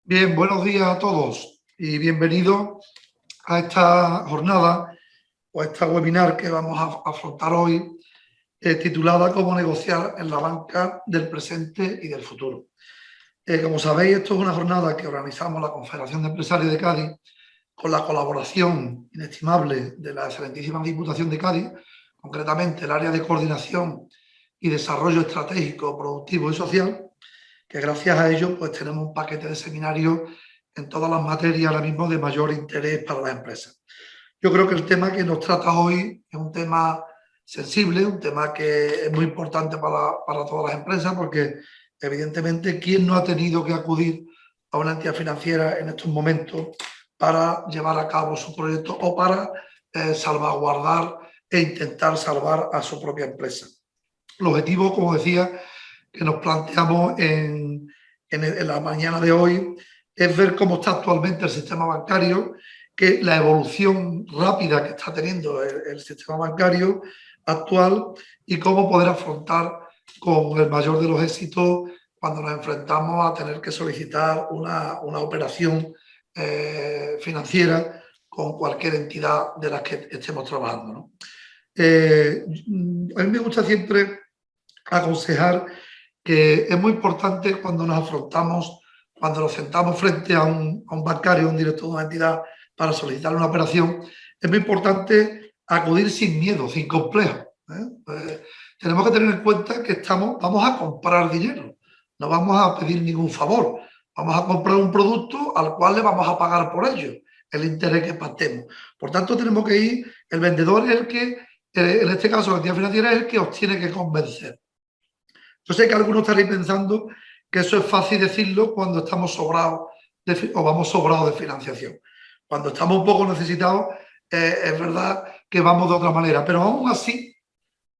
Bien, buenos días a todos y bienvenidos a esta jornada o a esta webinar que vamos a afrontar hoy, titulada Cómo negociar en la banca del presente y del futuro. Como sabéis, esto es una jornada que organizamos la Confederación de Empresarios de Cádiz con la colaboración inestimable de la excelentísima Diputación de Cádiz, concretamente el área de coordinación y desarrollo estratégico, productivo y social, que gracias a ello pues tenemos un paquete de seminarios en todas las materias ahora mismo de mayor interés para las empresas. Yo creo que el tema que nos trata hoy es un tema sensible, un tema que es muy importante para todas las empresas, porque evidentemente, ¿quién no ha tenido que acudir a una entidad financiera en estos momentos para llevar a cabo su proyecto o para salvaguardar e intentar salvar a su propia empresa? El objetivo, como decía, que nos planteamos en la mañana de hoy es ver cómo está actualmente el sistema bancario, que la evolución rápida que está teniendo el sistema bancario actual y cómo poder afrontar con el mayor de los éxitos cuando nos enfrentamos a tener que solicitar una operación financiera con cualquier entidad de las que estemos trabajando, ¿no? A mí me gusta siempre aconsejar que es muy importante cuando nos afrontamos, cuando nos sentamos frente a un bancario, un director de una entidad para solicitar una operación, es muy importante acudir sin miedo, sin complejo. Tenemos que tener en cuenta que vamos a comprar dinero, no vamos a pedir ningún favor, vamos a comprar un producto al cual le vamos a pagar por ello, el interés que pactemos. Por tanto, tenemos que ir, el vendedor es el que, en este caso la entidad financiera es el que os tiene que convencer. Yo sé que algunos estaréis pensando que eso es fácil decirlo cuando estamos sobrados o vamos sobrados de financiación. Cuando estamos un poco necesitados, es verdad que vamos de otra manera, pero aún así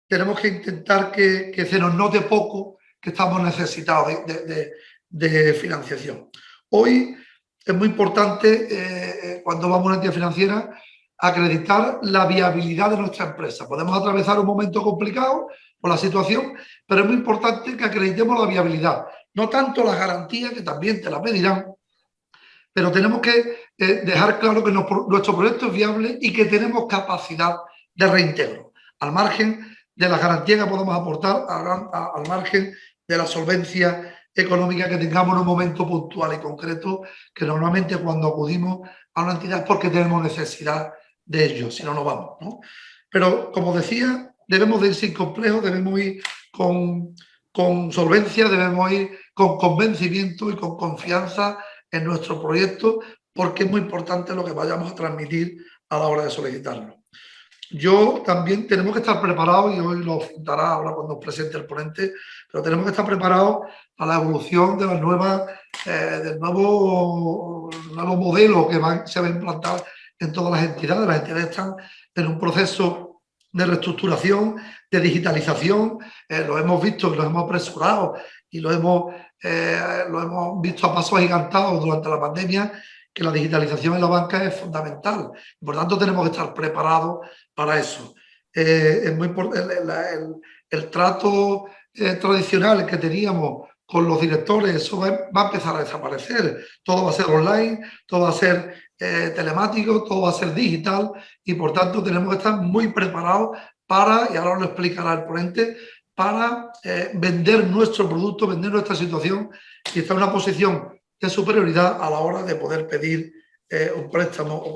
tenemos que intentar que se nos note poco que estamos necesitados de financiación. Hoy es muy importante, cuando vamos a una entidad financiera, acreditar la viabilidad de nuestra empresa. Podemos atravesar un momento complicado por la situación, pero es muy importante que acreditemos la viabilidad. No tanto la garantía, que también te la pedirán, pero tenemos que dejar claro que nuestro proyecto es viable y que tenemos capacidad de reintegro, al margen de las garantías que podamos aportar, al margen de la solvencia económica que tengamos en un momento puntual y concreto, que normalmente cuando acudimos a una entidad es porque tenemos necesidad de ello, si no, no vamos, ¿no? Pero, como decía, debemos de ir sin complejo, debemos ir con solvencia, debemos ir con convencimiento y con confianza en nuestro proyecto, porque es muy importante lo que vayamos a transmitir a la hora de solicitarlo. Yo también tenemos que estar preparados, y hoy lo afrontará ahora cuando os presente el ponente, pero tenemos que estar preparados a la evolución de las del nuevo modelo que se va a implantar en todas las entidades. Las entidades están en un proceso de reestructuración, de digitalización, lo hemos visto, lo hemos apresurado y lo hemos visto a pasos agigantados durante la pandemia, que la digitalización en la banca es fundamental. Por tanto, tenemos que estar preparados para eso. Es muy importante el trato tradicional que teníamos con los directores, eso va a empezar a desaparecer. Todo va a ser online, todo va a ser telemático, todo va a ser digital y por tanto tenemos que estar muy preparados para, y ahora lo explicará el ponente, para vender nuestro producto, vender nuestra situación y estar en una posición de superioridad a la hora de poder pedir un préstamo o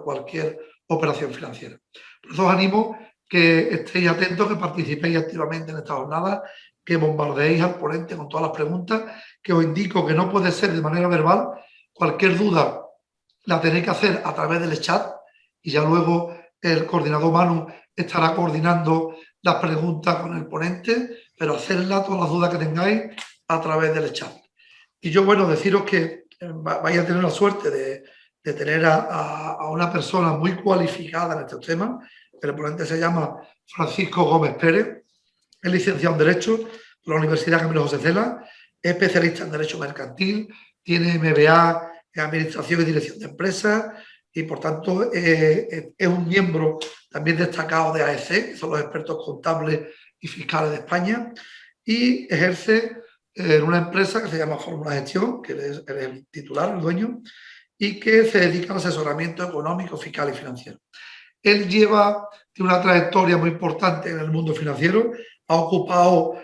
cualquier operación financiera. Por eso os animo que estéis atentos, que participéis activamente en esta jornada, que bombardeéis al ponente con todas las preguntas, que os indico que no puede ser de manera verbal. Cualquier duda la tenéis que hacer a través del chat y ya luego el coordinador Manu estará coordinando las preguntas con el ponente, pero hacerla, todas las dudas que tengáis, a través del chat. Y yo, bueno, deciros que vais a tener la suerte de tener a una persona muy cualificada en estos temas. El ponente se llama Francisco Gómez Pérez, es licenciado en Derecho por la Universidad Camilo José Cela, es especialista en Derecho Mercantil, tiene MBA en Administración y Dirección de Empresas y, por tanto, es un miembro también destacado de AEC, que son los expertos contables y fiscales de España, y ejerce en una empresa que se llama Fórmula Gestión, que él es el titular, el dueño, y que se dedica al asesoramiento económico, fiscal y financiero. Él tiene una trayectoria muy importante en el mundo financiero, ha ocupado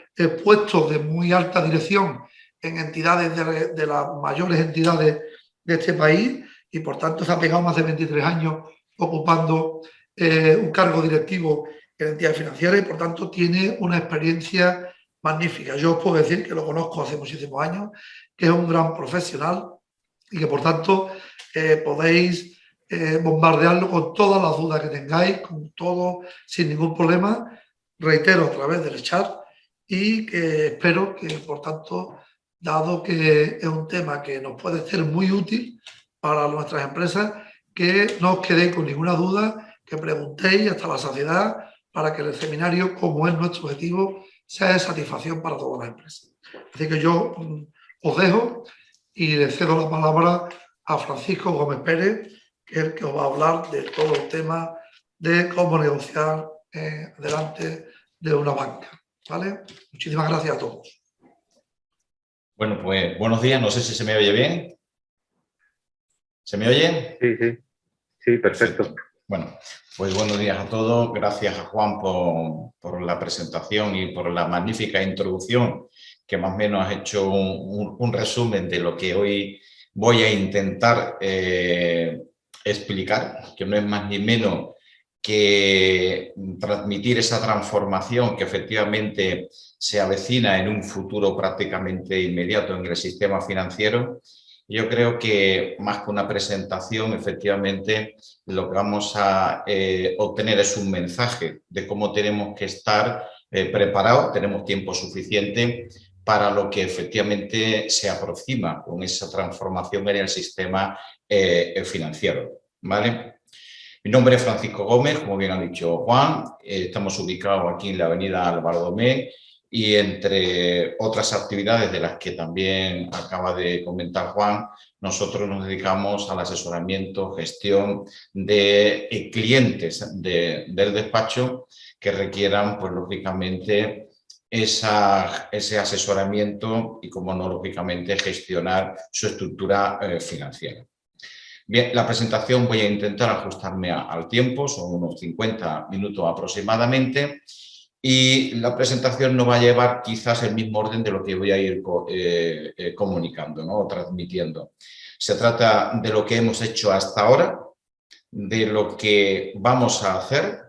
puestos de muy alta dirección en entidades de las mayores entidades de este país y por tanto se ha pegado más de 23 años ocupando un cargo directivo en entidades financieras y por tanto tiene una experiencia magnífica. Yo os puedo decir que lo conozco hace muchísimos años, que es un gran profesional y que por tanto podéis bombardearlo con todas las dudas que tengáis, con todo, sin ningún problema, reitero, a través del chat y que espero que, por tanto, dado que es un tema que nos puede ser muy útil para nuestras empresas, que no os quedéis con ninguna duda, que preguntéis hasta la saciedad para que el seminario, como es nuestro objetivo, sea de satisfacción para todas las empresas. Así que yo os dejo y le cedo la palabra a Francisco Gómez Pérez, que es el que os va a hablar de todo el tema de cómo negociar delante de una banca. ¿Vale? Muchísimas gracias a todos. Bueno, pues buenos días. No sé si se me oye bien. ¿Se me oye? Sí, sí. Sí, perfecto. Bueno, pues buenos días a todos. Gracias a Juan por la presentación y por la magnífica introducción que más o menos has hecho un resumen de lo que hoy voy a intentar explicar, que no es más ni menos que transmitir esa transformación que efectivamente se avecina en un futuro prácticamente inmediato en el sistema financiero. Yo creo que más que una presentación, efectivamente, lo que vamos a obtener es un mensaje de cómo tenemos que estar preparados, tenemos tiempo suficiente para lo que efectivamente se aproxima con esa transformación en el sistema financiero, ¿vale? Mi nombre es Francisco Gómez, como bien ha dicho Juan, estamos ubicados aquí en la avenida Álvaro Domé y entre otras actividades de las que también acaba de comentar Juan, nosotros nos dedicamos al asesoramiento, gestión de clientes del despacho que requieran, pues lógicamente, ese asesoramiento y, como no, lógicamente, gestionar su estructura financiera. Bien, la presentación voy a intentar ajustarme al tiempo, son unos 50 minutos aproximadamente, y la presentación no va a llevar quizás el mismo orden de lo que voy a ir comunicando, ¿no? O transmitiendo. Se trata de lo que hemos hecho hasta ahora, de lo que vamos a hacer,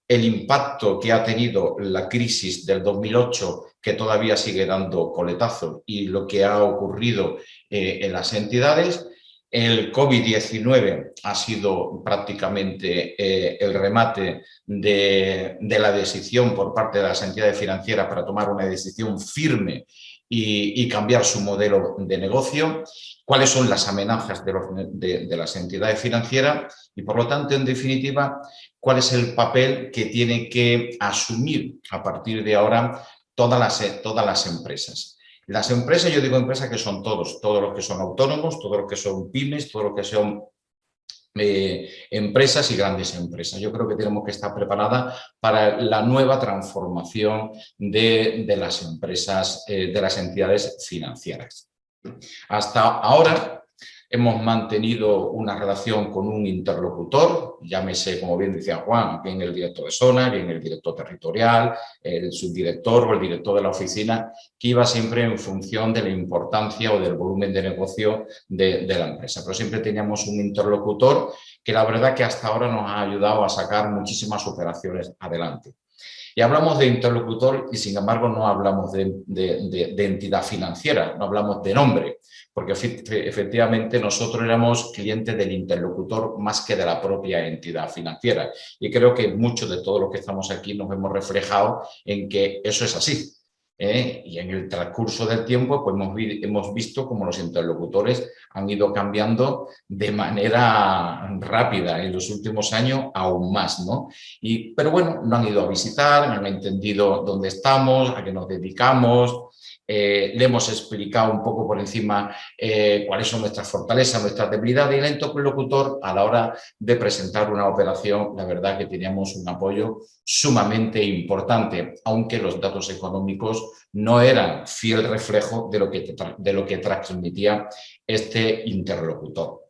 el impacto que ha tenido la crisis del 2008, que todavía sigue dando coletazos, y lo que ha ocurrido en las entidades. El COVID-19 ha sido prácticamente el remate de la decisión por parte de las entidades financieras para tomar una decisión firme y cambiar su modelo de negocio, cuáles son las amenazas de las entidades financieras y, por lo tanto, en definitiva, cuál es el papel que tienen que asumir a partir de ahora todas las empresas. Las empresas, yo digo empresas que son todos los que son autónomos, todos los que son pymes, todos los que son empresas y grandes empresas. Yo creo que tenemos que estar preparadas para la nueva transformación de las empresas, de las entidades financieras. Hasta ahora hemos mantenido una relación con un interlocutor, llámese, como bien decía Juan, bien el director de zona, bien el director territorial, el subdirector o el director de la oficina, que iba siempre en función de la importancia o del volumen de negocio de la empresa. Pero siempre teníamos un interlocutor que la verdad que hasta ahora nos ha ayudado a sacar muchísimas operaciones adelante. Y hablamos de interlocutor y, sin embargo, no hablamos de entidad financiera, no hablamos de nombre, porque efectivamente nosotros éramos clientes del interlocutor más que de la propia entidad financiera. Y creo que muchos de todos los que estamos aquí nos hemos reflejado en que eso es así. Y en el transcurso del tiempo pues hemos visto cómo los interlocutores han ido cambiando de manera rápida, en los últimos años aún más, ¿no? Pero bueno, nos han ido a visitar, han entendido dónde estamos, a qué nos dedicamos le hemos explicado un poco por encima cuáles son nuestras fortalezas, nuestras debilidades, y el interlocutor, a la hora de presentar una operación, la verdad que teníamos un apoyo sumamente importante, aunque los datos económicos no eran fiel reflejo de lo que transmitía este interlocutor.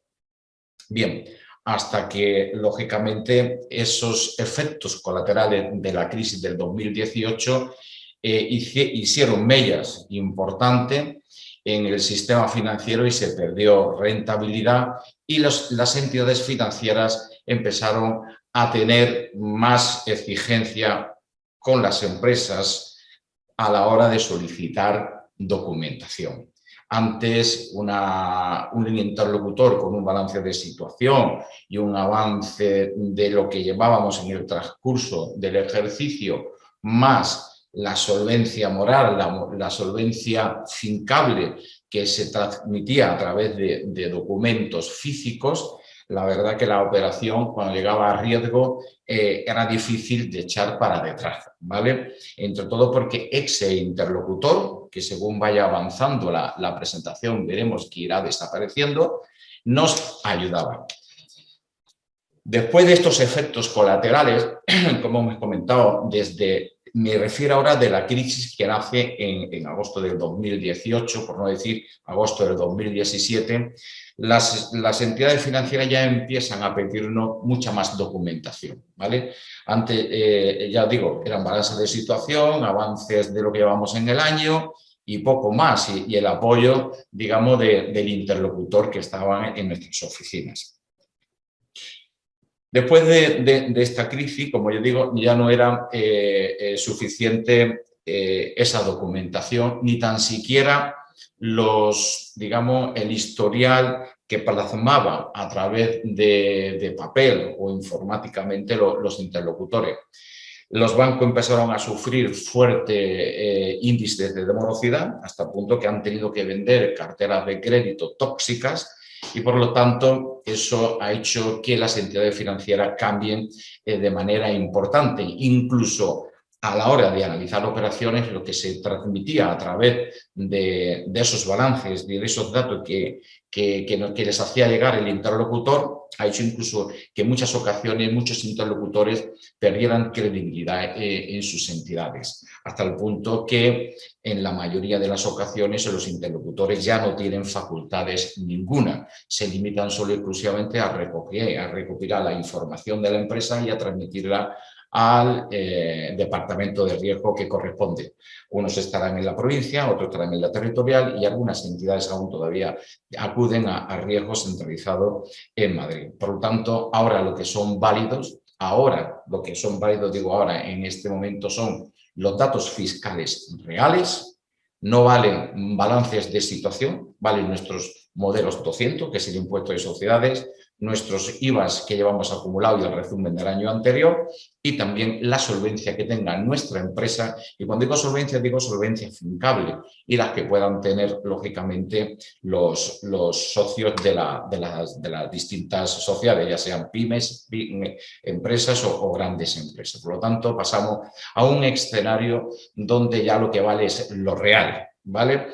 Bien, hasta que, lógicamente, esos efectos colaterales de la crisis del 2018 hicieron mellas importantes en el sistema financiero y se perdió rentabilidad, y las entidades financieras empezaron a tener más exigencia con las empresas a la hora de solicitar documentación. Antes, un interlocutor con un balance de situación y un avance de lo que llevábamos en el transcurso del ejercicio, más la solvencia moral, la solvencia fincable que se transmitía a través de documentos físicos, la verdad que la operación, cuando llegaba a riesgo, era difícil de echar para detrás, ¿vale? Entre todo porque ese interlocutor, que según vaya avanzando la presentación veremos que irá desapareciendo, nos ayudaba. Después de estos efectos colaterales, como hemos comentado, me refiero ahora de la crisis que nace en agosto del 2018, por no decir agosto del 2017, las entidades financieras ya empiezan a pedirnos mucha más documentación, ¿vale? Antes, ya digo, eran balances de situación, avances de lo que llevamos en el año y poco más, y el apoyo, digamos, del interlocutor que estaba en nuestras oficinas. Después de esta crisis, como yo digo, ya no era suficiente esa documentación, ni tan siquiera el historial que plasmaba a través de papel o informáticamente los interlocutores. Los bancos empezaron a sufrir fuertes índices de morosidad, hasta el punto que han tenido que vender carteras de crédito tóxicas, y por lo tanto eso ha hecho que las entidades financieras cambien de manera importante. Incluso a la hora de analizar operaciones, lo que se transmitía a través de esos balances, de esos datos que les hacía llegar el interlocutor, ha hecho incluso que en muchas ocasiones muchos interlocutores perdieran credibilidad en sus entidades, hasta el punto que en la mayoría de las ocasiones los interlocutores ya no tienen facultades ninguna, se limitan solo y exclusivamente a recopilar la información de la empresa y a transmitirla al departamento de riesgo que corresponde. Unos estarán en la provincia, otros estarán en la territorial, y algunas entidades aún todavía acuden a riesgo centralizado en Madrid. Por lo tanto, ahora lo que son válidos, digo ahora, en este momento, son los datos fiscales reales. No valen balances de situación, valen nuestros modelos 200, que es el impuesto de sociedades, nuestros IVAs que llevamos acumulado y el resumen del año anterior, y también la solvencia que tenga nuestra empresa. Y cuando digo solvencia fincable, y las que puedan tener, lógicamente, los socios de las distintas sociedades, ya sean pymes, empresas o grandes empresas. Por lo tanto, pasamos a un escenario donde ya lo que vale es lo real, ¿vale?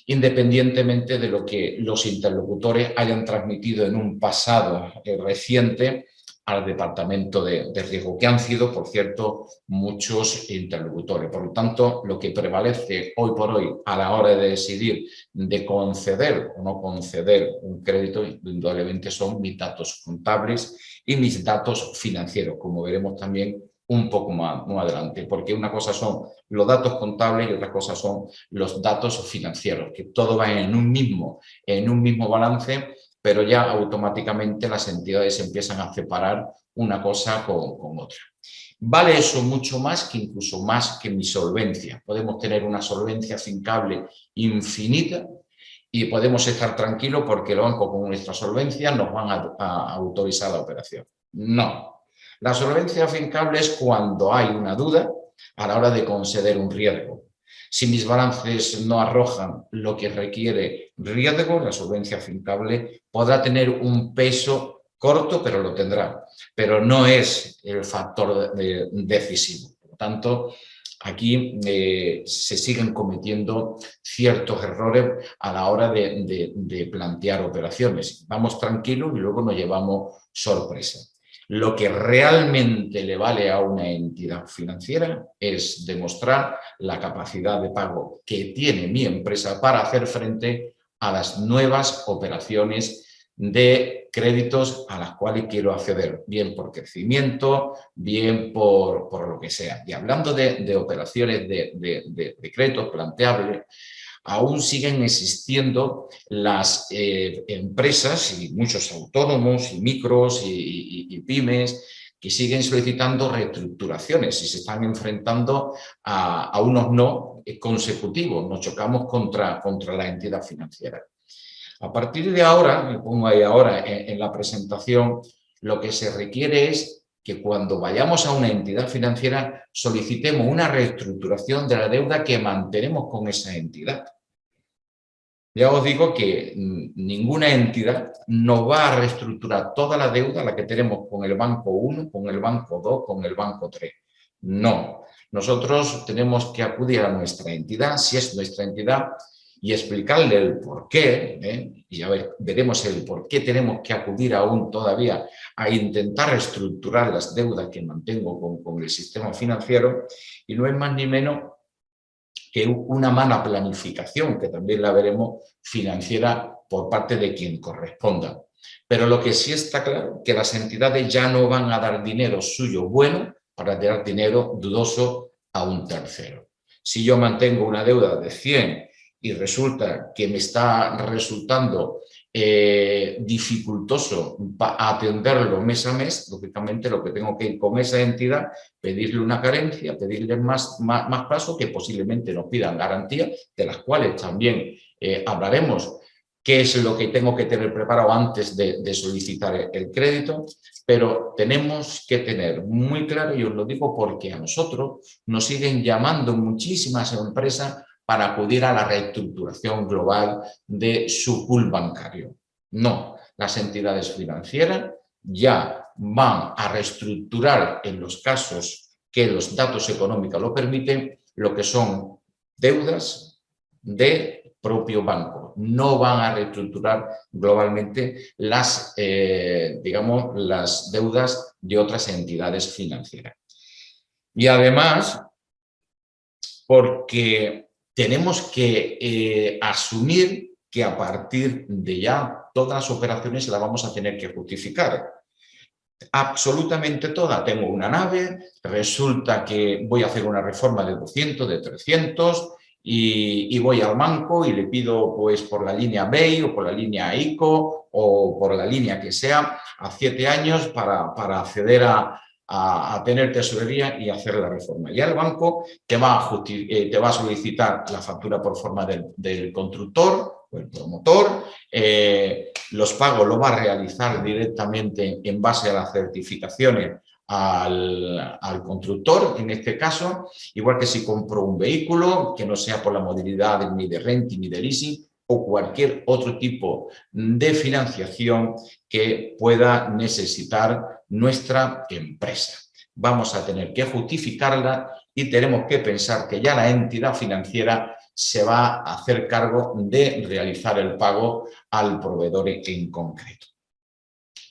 Independientemente de lo que los interlocutores hayan transmitido en un pasado reciente al departamento de riesgo, que han sido, por cierto, muchos interlocutores. Por lo tanto, lo que prevalece hoy por hoy a la hora de decidir de conceder o no conceder un crédito, indudablemente son mis datos contables y mis datos financieros, como veremos también un poco más adelante, porque una cosa son los datos contables y otra cosa son los datos financieros, que todo va en un mismo balance, pero ya automáticamente las entidades empiezan a separar una cosa con otra. Vale eso mucho más que incluso más que mi solvencia. Podemos tener una solvencia fincable infinita y podemos estar tranquilos porque el banco con nuestra solvencia nos van a autorizar la operación. No. La solvencia fincable es cuando hay una duda a la hora de conceder un riesgo. Si mis balances no arrojan lo que requiere riesgo, la solvencia fincable podrá tener un peso corto, pero lo tendrá. Pero no es el factor decisivo. Por lo tanto, aquí se siguen cometiendo ciertos errores a la hora de plantear operaciones. Vamos tranquilos y luego nos llevamos sorpresa. Lo que realmente le vale a una entidad financiera es demostrar la capacidad de pago que tiene mi empresa para hacer frente a las nuevas operaciones de créditos a las cuales quiero acceder, bien por crecimiento, bien por lo que sea. Y hablando de operaciones de créditos planteables, aún siguen existiendo las empresas y muchos autónomos y micros y pymes que siguen solicitando reestructuraciones y se están enfrentando a unos no consecutivos. Nos chocamos contra la entidad financiera. A partir de ahora, me pongo ahí ahora en la presentación, lo que se requiere es que cuando vayamos a una entidad financiera solicitemos una reestructuración de la deuda que mantenemos con esa entidad. Ya os digo que ninguna entidad nos va a reestructurar toda la deuda, la que tenemos con el banco 1, con el banco 2, con el banco 3. No, nosotros tenemos que acudir a nuestra entidad, si es nuestra entidad, y explicarle el por qué, y a ver, veremos el por qué tenemos que acudir aún todavía a intentar reestructurar las deudas que mantengo con el sistema financiero, y no es más ni menos que una mala planificación, que también la veremos, financiera por parte de quien corresponda. Pero lo que sí está claro, que las entidades ya no van a dar dinero suyo bueno para dar dinero dudoso a un tercero. Si yo mantengo una deuda de 100 y resulta que me está resultando dificultoso atenderlo mes a mes, lógicamente lo que tengo que ir con esa entidad, pedirle una carencia, pedirle más plazo, que posiblemente nos pidan garantías, de las cuales también hablaremos qué es lo que tengo que tener preparado antes de solicitar el crédito, pero tenemos que tener muy claro, y os lo digo porque a nosotros nos siguen llamando muchísimas empresas para acudir a la reestructuración global de su pool bancario. No, las entidades financieras ya van a reestructurar en los casos que los datos económicos lo permiten, lo que son deudas de propio banco. No van a reestructurar globalmente las, digamos, las deudas de otras entidades financieras. Y además, porque tenemos que asumir que a partir de ya todas las operaciones las vamos a tener que justificar. Absolutamente toda. Tengo una nave, resulta que voy a hacer una reforma de 200, de 300 y voy al banco y le pido pues por la línea BEI o por la línea ICO o por la línea que sea a 7 años para acceder a tener tesorería y hacer la reforma. Ya el banco te va a solicitar la factura por forma del constructor o el promotor, los pagos los va a realizar directamente en base a las certificaciones al constructor, en este caso, igual que si compro un vehículo que no sea por la modalidad ni de renting ni de leasing o cualquier otro tipo de financiación que pueda necesitar nuestra empresa. Vamos a tener que justificarla y tenemos que pensar que ya la entidad financiera se va a hacer cargo de realizar el pago al proveedor en concreto.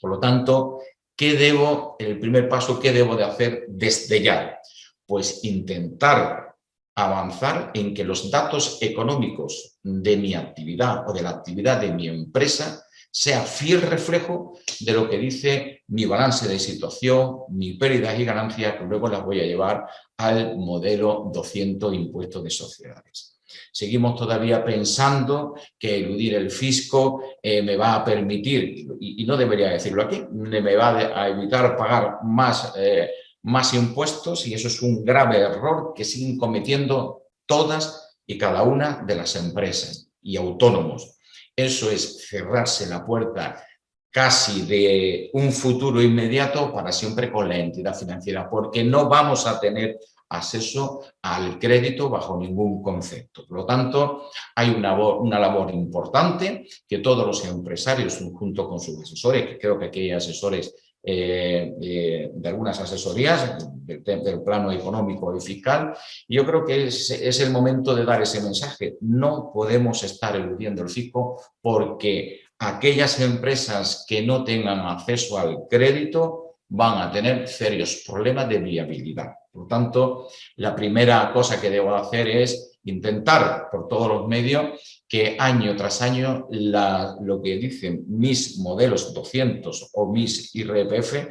Por lo tanto, el primer paso, ¿qué debo de hacer desde ya? Pues intentar avanzar en que los datos económicos de mi actividad o de la actividad de mi empresa sea fiel reflejo de lo que dice mi balance de situación, mis pérdidas y ganancias, que luego las voy a llevar al modelo 200 impuestos de sociedades. Seguimos todavía pensando que eludir el fisco me va a permitir, y no debería decirlo aquí, me va a evitar pagar más impuestos, y eso es un grave error que siguen cometiendo todas y cada una de las empresas y autónomos. Eso es cerrarse la puerta casi de un futuro inmediato para siempre con la entidad financiera, porque no vamos a tener acceso al crédito bajo ningún concepto. Por lo tanto, hay una labor importante que todos los empresarios, junto con sus asesores, que creo que aquí hay asesores de algunas asesorías del plano económico y fiscal. Y yo creo que es el momento de dar ese mensaje. No podemos estar eludiendo el fisco porque aquellas empresas que no tengan acceso al crédito van a tener serios problemas de viabilidad. Por lo tanto, la primera cosa que debo hacer es intentar por todos los medios que año tras año lo que dicen mis modelos 200 o mis IRPF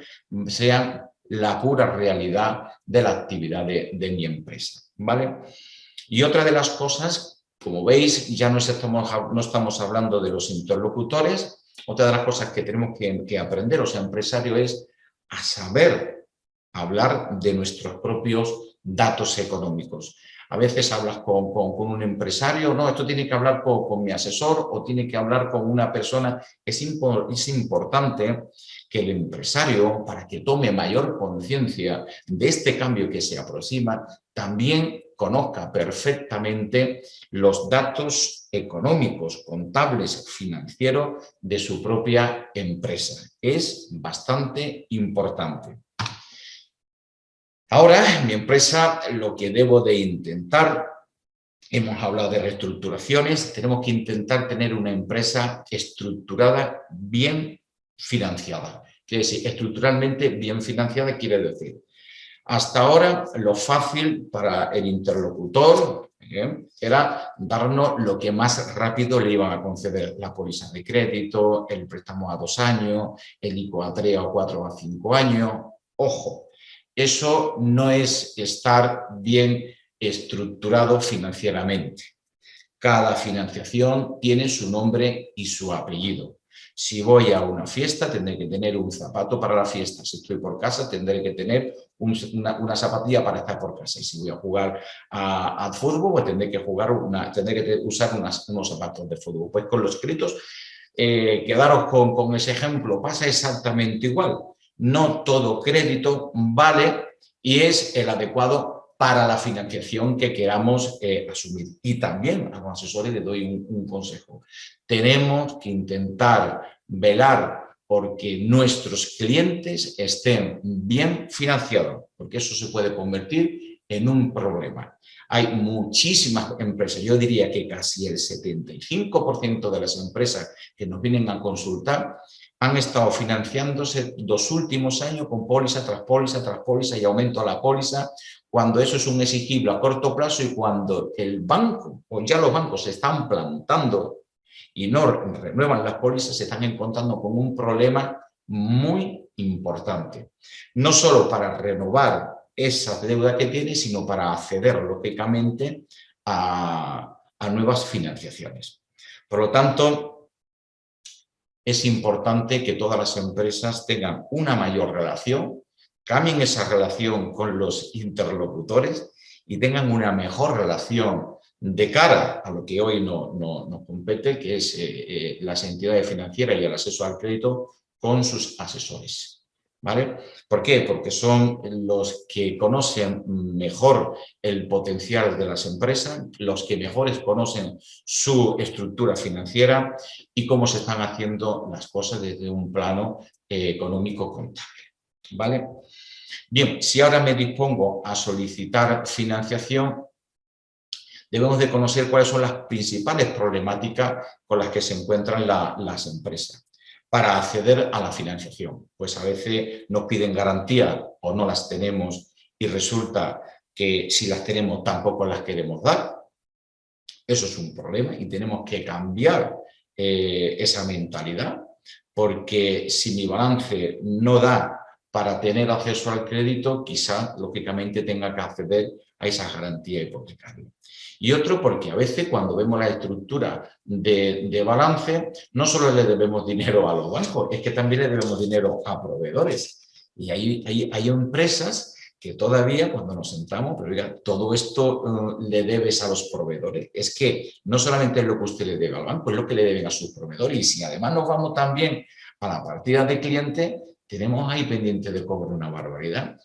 sean la pura realidad de la actividad de mi empresa, ¿vale? Y otra de las cosas, como veis, ya no estamos hablando de los interlocutores. Otra de las cosas que tenemos que aprender, o sea, empresario, es a saber hablar de nuestros propios datos económicos. A veces hablas con un empresario, no, esto tiene que hablar con mi asesor o tiene que hablar con una persona. Es importante que el empresario, para que tome mayor conciencia de este cambio que se aproxima, también conozca perfectamente los datos económicos, contables, financieros de su propia empresa. Es bastante importante. Ahora, en mi empresa, lo que debo de intentar, hemos hablado de reestructuraciones, tenemos que intentar tener una empresa estructurada, bien financiada. Quiere decir, estructuralmente bien financiada quiere decir, hasta ahora lo fácil para el interlocutor era darnos lo que más rápido le iban a conceder, la póliza de crédito, el préstamo a 2 años, el ICO a 3 o 4 o 5 años. Ojo, eso no es estar bien estructurado financieramente. Cada financiación tiene su nombre y su apellido. Si voy a una fiesta, tendré que tener un zapato para la fiesta. Si estoy por casa, tendré que tener una zapatilla para estar por casa. Y si voy a jugar al fútbol, pues tendré que usar unos zapatos de fútbol. Pues con los créditos, quedaros con ese ejemplo, pasa exactamente igual. No todo crédito vale y es el adecuado para la financiación que queramos asumir. Y también a los asesores les doy un consejo. Tenemos que intentar velar porque nuestros clientes estén bien financiados, porque eso se puede convertir en un problema. Hay muchísimas empresas, yo diría que casi el 75% de las empresas que nos vienen a consultar han estado financiándose los últimos años con póliza tras póliza tras póliza y aumento a la póliza, cuando eso es un exigible a corto plazo y cuando el banco o ya los bancos se están plantando y no renuevan las pólizas, se están encontrando con un problema muy importante. No solo para renovar esa deuda que tiene, sino para acceder, lógicamente, a nuevas financiaciones. Por lo tanto, es importante que todas las empresas tengan una mayor relación, cambien esa relación con los interlocutores y tengan una mejor relación de cara a lo que hoy nos compete, que es las entidades financieras y el acceso al crédito con sus asesores. ¿Vale? ¿Por qué? Porque son los que conocen mejor el potencial de las empresas, los que mejores conocen su estructura financiera y cómo se están haciendo las cosas desde un plano económico contable. ¿Vale? Bien, si ahora me dispongo a solicitar financiación, debemos de conocer cuáles son las principales problemáticas con las que se encuentran las empresas para acceder a la financiación. Pues a veces nos piden garantía o no las tenemos y resulta que si las tenemos tampoco las queremos dar. Eso es un problema y tenemos que cambiar esa mentalidad, porque si mi balance no da para tener acceso al crédito, quizá, lógicamente, tenga que acceder a esa garantía hipotecaria. Y otro, porque a veces cuando vemos la estructura de balance, no solo le debemos dinero a los bancos, es que también le debemos dinero a proveedores. Y hay empresas que todavía cuando nos sentamos, pero oiga, todo esto le debes a los proveedores. Es que no solamente es lo que usted le debe al banco, es lo que le deben a sus proveedores. Y si además nos vamos también a la partida de cliente, tenemos ahí pendiente de cobro una barbaridad.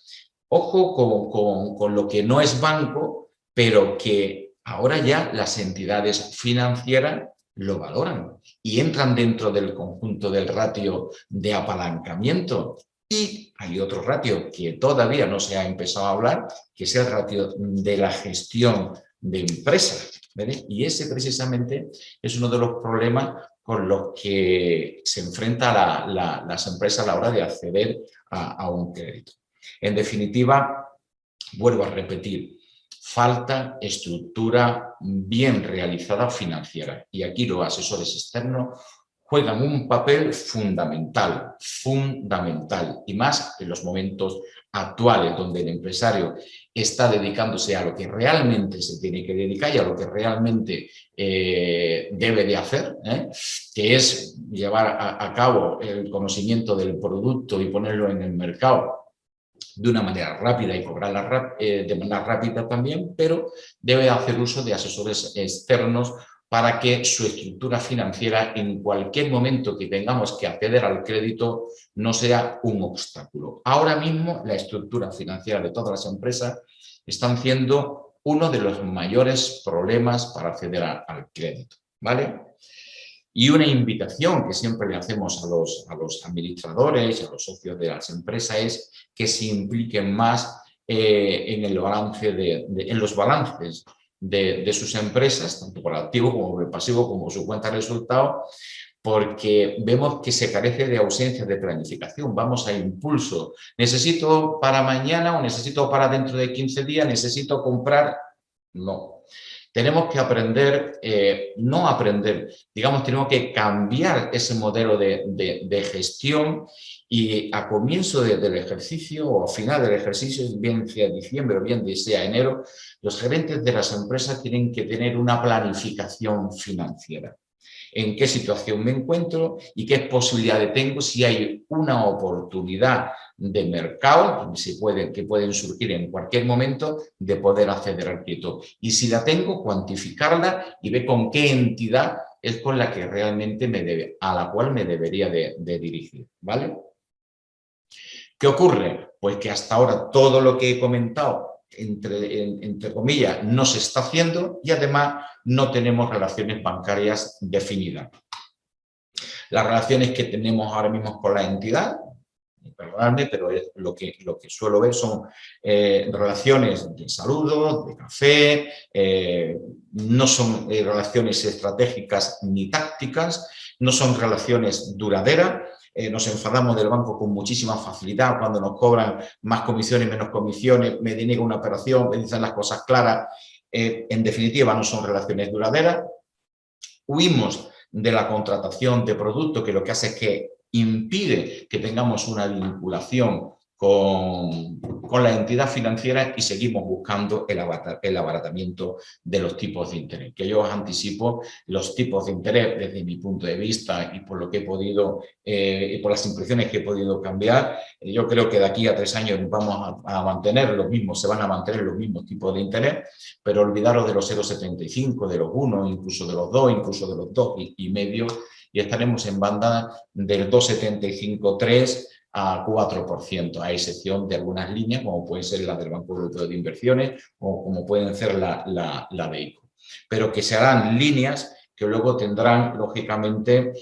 Ojo con lo que no es banco, pero que ahora ya las entidades financieras lo valoran y entran dentro del conjunto del ratio de apalancamiento. Y hay otro ratio que todavía no se ha empezado a hablar, que es el ratio de la gestión de empresas, ¿vale? Y ese precisamente es uno de los problemas con los que se enfrentan las empresas a la hora de acceder a un crédito. En definitiva, vuelvo a repetir, falta estructura bien realizada financiera. Y aquí los asesores externos juegan un papel fundamental, y más en los momentos actuales, donde el empresario está dedicándose a lo que realmente se tiene que dedicar y a lo que realmente debe de hacer, que es llevar a cabo el conocimiento del producto y ponerlo en el mercado de una manera rápida y cobrarla de manera rápida también, pero debe hacer uso de asesores externos para que su estructura financiera en cualquier momento que tengamos que acceder al crédito no sea un obstáculo. Ahora mismo la estructura financiera de todas las empresas están siendo uno de los mayores problemas para acceder al crédito, ¿vale? Y una invitación que siempre le hacemos a los administradores y a los socios de las empresas es que se impliquen más en los balances de sus empresas, tanto por activo como por pasivo, como su cuenta de resultados, porque vemos que se carece de ausencia de planificación. Vamos a impulso. Necesito para mañana o necesito para dentro de 15 días, necesito comprar. No. Tenemos que aprender, tenemos que cambiar ese modelo de gestión y a comienzo del ejercicio o a final del ejercicio, bien sea diciembre o bien sea enero, los gerentes de las empresas tienen que tener una planificación financiera. En qué situación me encuentro y qué posibilidades tengo, si hay una oportunidad de mercado que pueden surgir en cualquier momento de poder acceder al crédito. Y si la tengo, cuantificarla y ver con qué entidad es con la que realmente a la cual me debería de dirigir, ¿vale? ¿Qué ocurre? Pues que hasta ahora todo lo que he comentado, entre comillas, no se está haciendo y además no tenemos relaciones bancarias definidas. Las relaciones que tenemos ahora mismo con la entidad, perdonadme, pero es lo que suelo ver son relaciones de saludo, de café, no son relaciones estratégicas ni tácticas, no son relaciones duraderas. Nos enfadamos del banco con muchísima facilidad cuando nos cobran más comisiones, menos comisiones, me deniega una operación, me dicen las cosas claras. En definitiva, no son relaciones duraderas. Huimos de la contratación de producto, que lo que hace es que impide que tengamos una vinculación con la entidad financiera y seguimos buscando el abaratamiento de los tipos de interés. Que yo os anticipo los tipos de interés desde mi punto de vista y por lo que he podido, y por las impresiones que he podido cambiar. Yo creo que de aquí a 3 años vamos a mantener los mismos, se van a mantener los mismos tipos de interés, pero olvidaros de los 0,75, de los 1, incluso de los 2, incluso de los 2,5, y estaremos en banda del 2,75, 3 a 4%, a excepción de algunas líneas, como pueden ser la del Banco Europeo de Inversiones o como pueden ser la de ICO. Pero que se harán líneas que luego tendrán, lógicamente,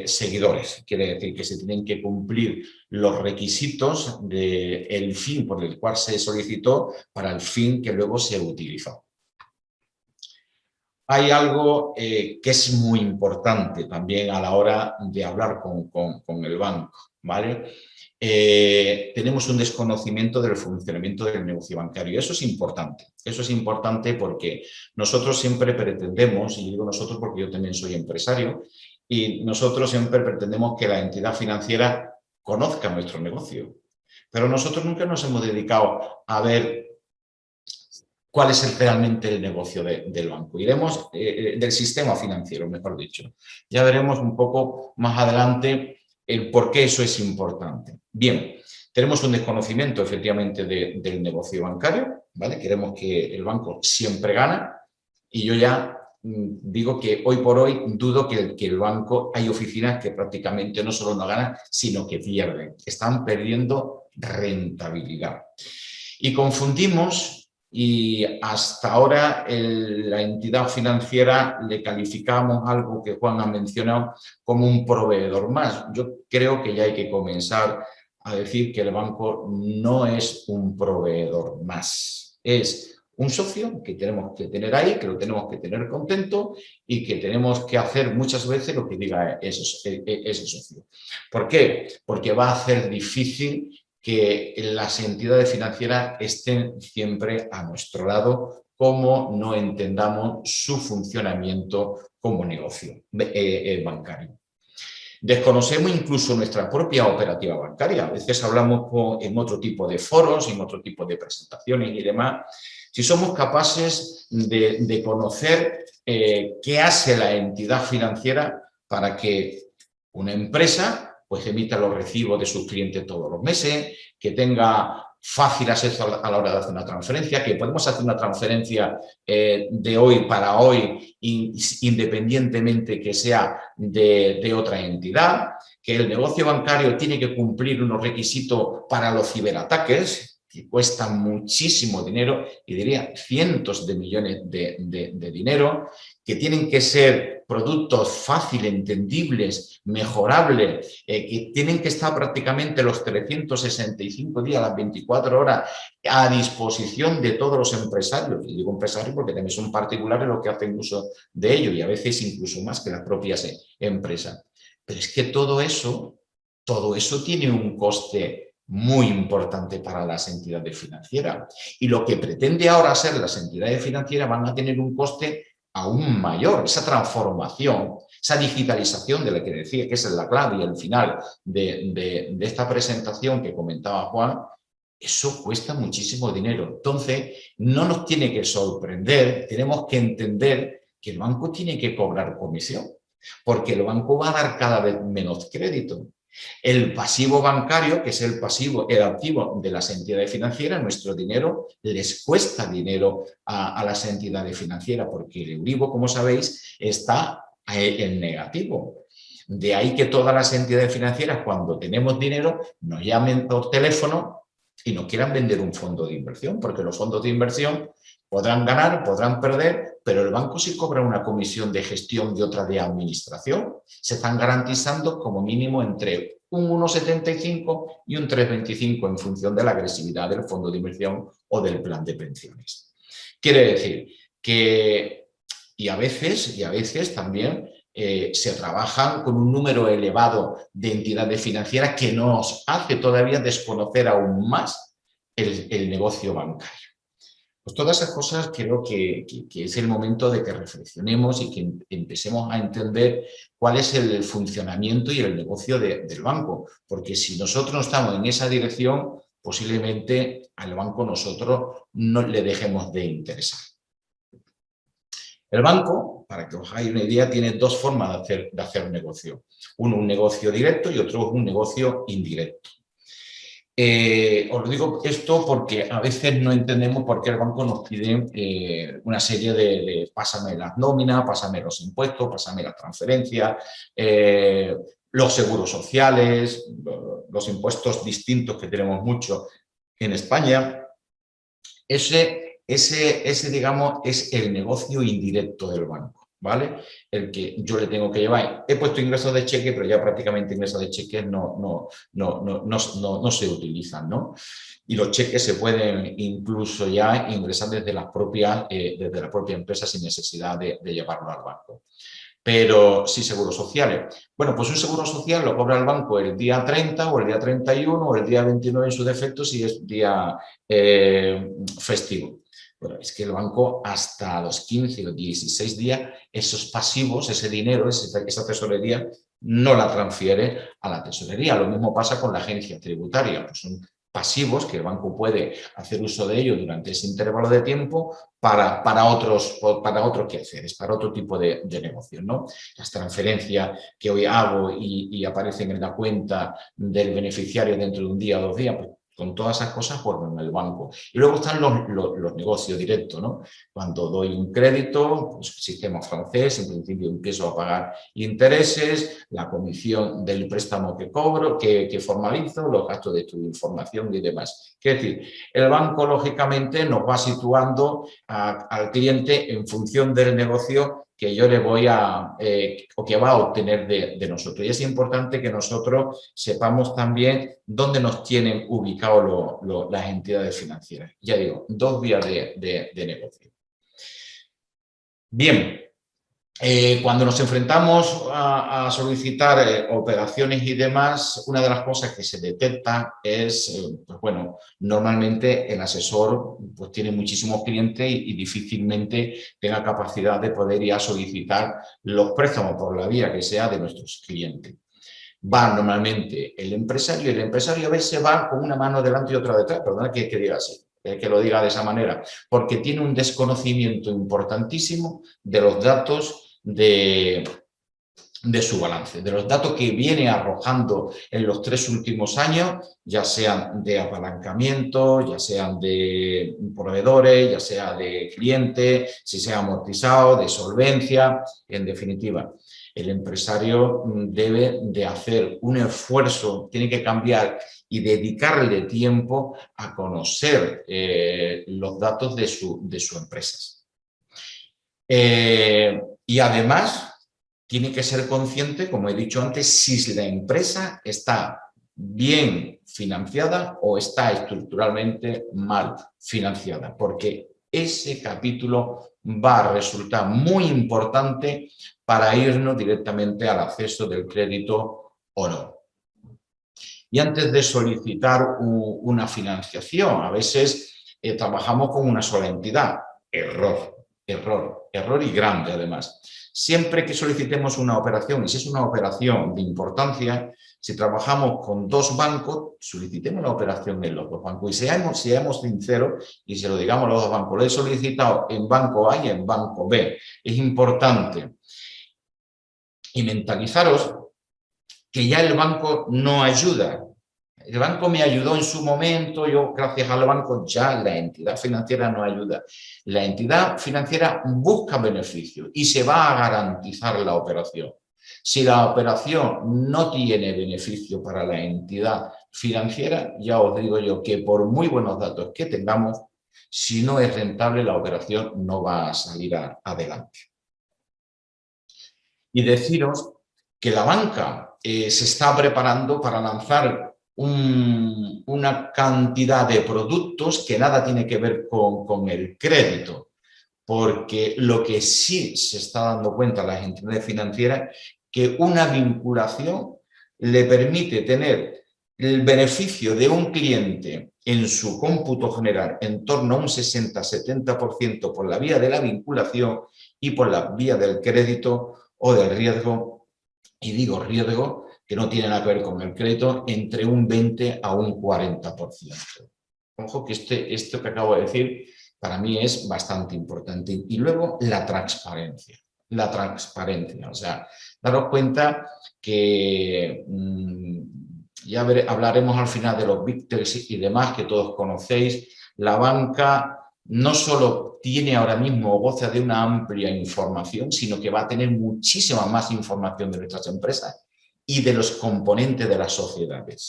seguidores. Quiere decir que se tienen que cumplir los requisitos del fin por el cual se solicitó para el fin que luego se utilizó. Hay algo que es muy importante también a la hora de hablar con el banco, ¿vale? Tenemos un desconocimiento del funcionamiento del negocio bancario. Eso es importante porque nosotros siempre pretendemos, y digo nosotros porque yo también soy empresario, y nosotros siempre pretendemos que la entidad financiera conozca nuestro negocio. Pero nosotros nunca nos hemos dedicado a ver cuál es realmente el negocio del banco. Iremos del sistema financiero, mejor dicho. Ya veremos un poco más adelante el por qué eso es importante. Bien, tenemos un desconocimiento efectivamente del negocio bancario, ¿vale? Queremos que el banco siempre gana y yo ya digo que hoy por hoy dudo que el banco, hay oficinas que prácticamente no solo no ganan, sino que pierden. Están perdiendo rentabilidad. Y confundimos. Y hasta ahora la entidad financiera le calificamos algo que Juan ha mencionado como un proveedor más. Yo creo que ya hay que comenzar a decir que el banco no es un proveedor más, es un socio que tenemos que tener ahí, que lo tenemos que tener contento y que tenemos que hacer muchas veces lo que diga ese socio. ¿Por qué? Porque va a hacer difícil que las entidades financieras estén siempre a nuestro lado, como no entendamos su funcionamiento como negocio bancario. Desconocemos incluso nuestra propia operativa bancaria. A veces hablamos en otro tipo de foros, en otro tipo de presentaciones y demás. Si somos capaces de conocer qué hace la entidad financiera para que una empresa pues emita los recibos de sus clientes todos los meses, que tenga fácil acceso a la hora de hacer una transferencia, que podemos hacer una transferencia de hoy para hoy, independientemente que sea de otra entidad, que el negocio bancario tiene que cumplir unos requisitos para los ciberataques, que cuestan muchísimo dinero, y diría cientos de millones de dinero, que tienen que ser productos fáciles, entendibles, mejorables, que tienen que estar prácticamente los 365 días, las 24 horas, a disposición de todos los empresarios. Y digo empresarios porque también son particulares los que hacen uso de ello, y a veces incluso más que las propias empresas. Pero es que todo eso tiene un coste muy importante para las entidades financieras. Y lo que pretende ahora ser las entidades financieras van a tener un coste aún mayor. Esa transformación, esa digitalización de la que decía que esa es la clave y el final de esta presentación que comentaba Juan, eso cuesta muchísimo dinero. Entonces, no nos tiene que sorprender, tenemos que entender que el banco tiene que cobrar comisión, porque el banco va a dar cada vez menos crédito. El pasivo bancario, que es el activo de las entidades financieras, nuestro dinero les cuesta dinero a las entidades financieras, porque el Euribor, como sabéis, está en negativo. De ahí que todas las entidades financieras, cuando tenemos dinero, nos llamen por teléfono y nos quieran vender un fondo de inversión, porque los fondos de inversión podrán ganar, podrán perder, pero el banco sí cobra una comisión de gestión y otra de administración. Se están garantizando como mínimo entre un 1,75 y un 3,25 en función de la agresividad del fondo de inversión o del plan de pensiones. Quiere decir que, y a veces también se trabajan con un número elevado de entidades financieras que nos hace todavía desconocer aún más el negocio bancario. Pues todas esas cosas creo que es el momento de que reflexionemos y que empecemos a entender cuál es el funcionamiento y el negocio del banco, porque si nosotros no estamos en esa dirección, posiblemente al banco nosotros no le dejemos de interesar. El banco, para que os hagáis una idea, tiene dos formas de hacer negocio. Uno, un negocio directo, y otro, un negocio indirecto. Os lo digo esto porque a veces no entendemos por qué el banco nos pide una serie de pásame las nóminas, pásame los impuestos, pásame las transferencias, los seguros sociales, los impuestos distintos que tenemos mucho en España. Ese, digamos, es el negocio indirecto del banco, ¿vale? El que yo le tengo que llevar. He puesto ingresos de cheque, pero ya prácticamente ingresos de cheques no se utilizan, ¿no? Y los cheques se pueden incluso ya ingresar desde la propia empresa sin necesidad de llevarlo al banco. Pero sí, seguros sociales. Bueno, pues un seguro social lo cobra el banco el día 30 o el día 31 o el día 29 en su defecto si es día festivo. Bueno, es que el banco hasta los 15 o 16 días, esos pasivos, ese dinero, esa tesorería, no la transfiere a la tesorería. Lo mismo pasa con la agencia tributaria. Pues son pasivos que el banco puede hacer uso de ellos durante ese intervalo de tiempo para otros quehaceres, para otro tipo de negocios, ¿no? Las transferencias que hoy hago y aparecen en la cuenta del beneficiario dentro de un día o 2 días, pues, con todas esas cosas forman el banco. Y luego están los negocios directos, ¿no? Cuando doy un crédito, pues, sistema francés, en principio empiezo a pagar intereses, la comisión del préstamo que cobro, que formalizo, los gastos de estudio de información y demás. Es decir, el banco, lógicamente, nos va situando al cliente en función del negocio que yo le voy a, o que va a obtener de nosotros. Y es importante que nosotros sepamos también dónde nos tienen ubicados las entidades financieras. Ya digo, 2 vías de negocio. Bien. Cuando nos enfrentamos a solicitar operaciones y demás, una de las cosas que se detecta es, pues bueno, normalmente el asesor pues tiene muchísimos clientes y difícilmente tenga capacidad de poder ir a solicitar los préstamos por la vía que sea de nuestros clientes. Va normalmente el empresario y el empresario a veces va con una mano delante y otra detrás, perdona que diga así. Que lo diga de esa manera, porque tiene un desconocimiento importantísimo de los datos de su balance, de los datos que viene arrojando en los 3 últimos años, ya sean de apalancamiento, ya sean de proveedores, ya sea de clientes, si se ha amortizado, de solvencia, en definitiva. El empresario debe de hacer un esfuerzo, tiene que cambiar y dedicarle tiempo a conocer los datos de su empresa. Y además tiene que ser consciente, como he dicho antes, si la empresa está bien financiada o está estructuralmente mal financiada, porque ese capítulo va a resultar muy importante para irnos directamente al acceso del crédito o no. Y antes de solicitar una financiación, a veces trabajamos con una sola entidad. Error y grande además. Siempre que solicitemos una operación, y si es una operación de importancia, si trabajamos con 2 bancos, solicitemos la operación en los 2 bancos. Y seamos sinceros y se lo digamos a los 2 bancos. Lo he solicitado en banco A y en banco B. Es importante. Y mentalizaros que ya el banco no ayuda. El banco me ayudó en su momento, yo gracias al banco ya la entidad financiera no ayuda. La entidad financiera busca beneficios y se va a garantizar la operación. Si la operación no tiene beneficio para la entidad financiera, ya os digo yo que por muy buenos datos que tengamos, si no es rentable la operación no va a salir adelante. Y deciros que la banca se está preparando para lanzar una cantidad de productos que nada tiene que ver con el crédito, porque lo que sí se está dando cuenta las entidades financieras que una vinculación le permite tener el beneficio de un cliente en su cómputo general en torno a un 60-70% por la vía de la vinculación y por la vía del crédito o del riesgo, y digo riesgo, que no tiene nada que ver con el crédito, entre un 20 a un 40%. Ojo que esto que acabo de decir para mí es bastante importante. Y luego la transparencia. La transparencia, o sea, daros cuenta que ya hablaremos al final de los Big Techs y demás que todos conocéis. La banca no solo tiene ahora mismo o goza de una amplia información, sino que va a tener muchísima más información de nuestras empresas y de los componentes de las sociedades.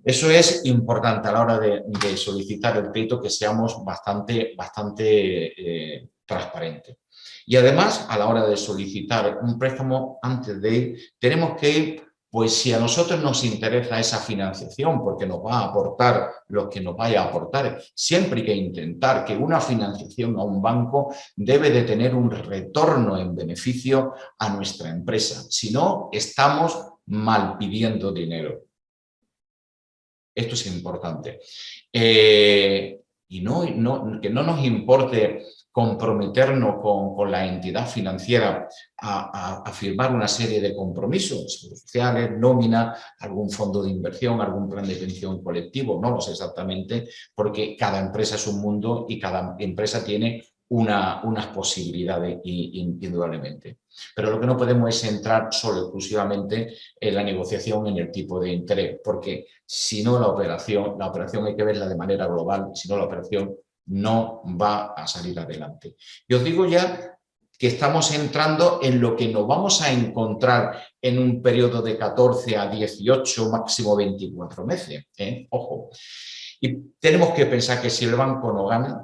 Eso es importante a la hora de solicitar el crédito, que seamos bastante transparentes. Y además, a la hora de solicitar un préstamo, antes de ir, tenemos que ir, pues si a nosotros nos interesa esa financiación, porque nos va a aportar lo que nos vaya a aportar, siempre hay que intentar que una financiación a un banco debe de tener un retorno en beneficio a nuestra empresa. Si no, estamos mal pidiendo dinero. Esto es importante. Que no nos importe comprometernos con la entidad financiera a firmar una serie de compromisos sociales, nómina, algún fondo de inversión, algún plan de pensión colectivo, no lo sé exactamente, porque cada empresa es un mundo y cada empresa tiene unas posibilidades indudablemente. Pero lo que no podemos es entrar solo exclusivamente en la negociación en el tipo de interés, porque si no la operación hay que verla de manera global, si no la operación no va a salir adelante. Y os digo ya que estamos entrando en lo que nos vamos a encontrar en un periodo de 14 a 18, máximo 24 meses. Ojo. Y tenemos que pensar que si el banco no gana,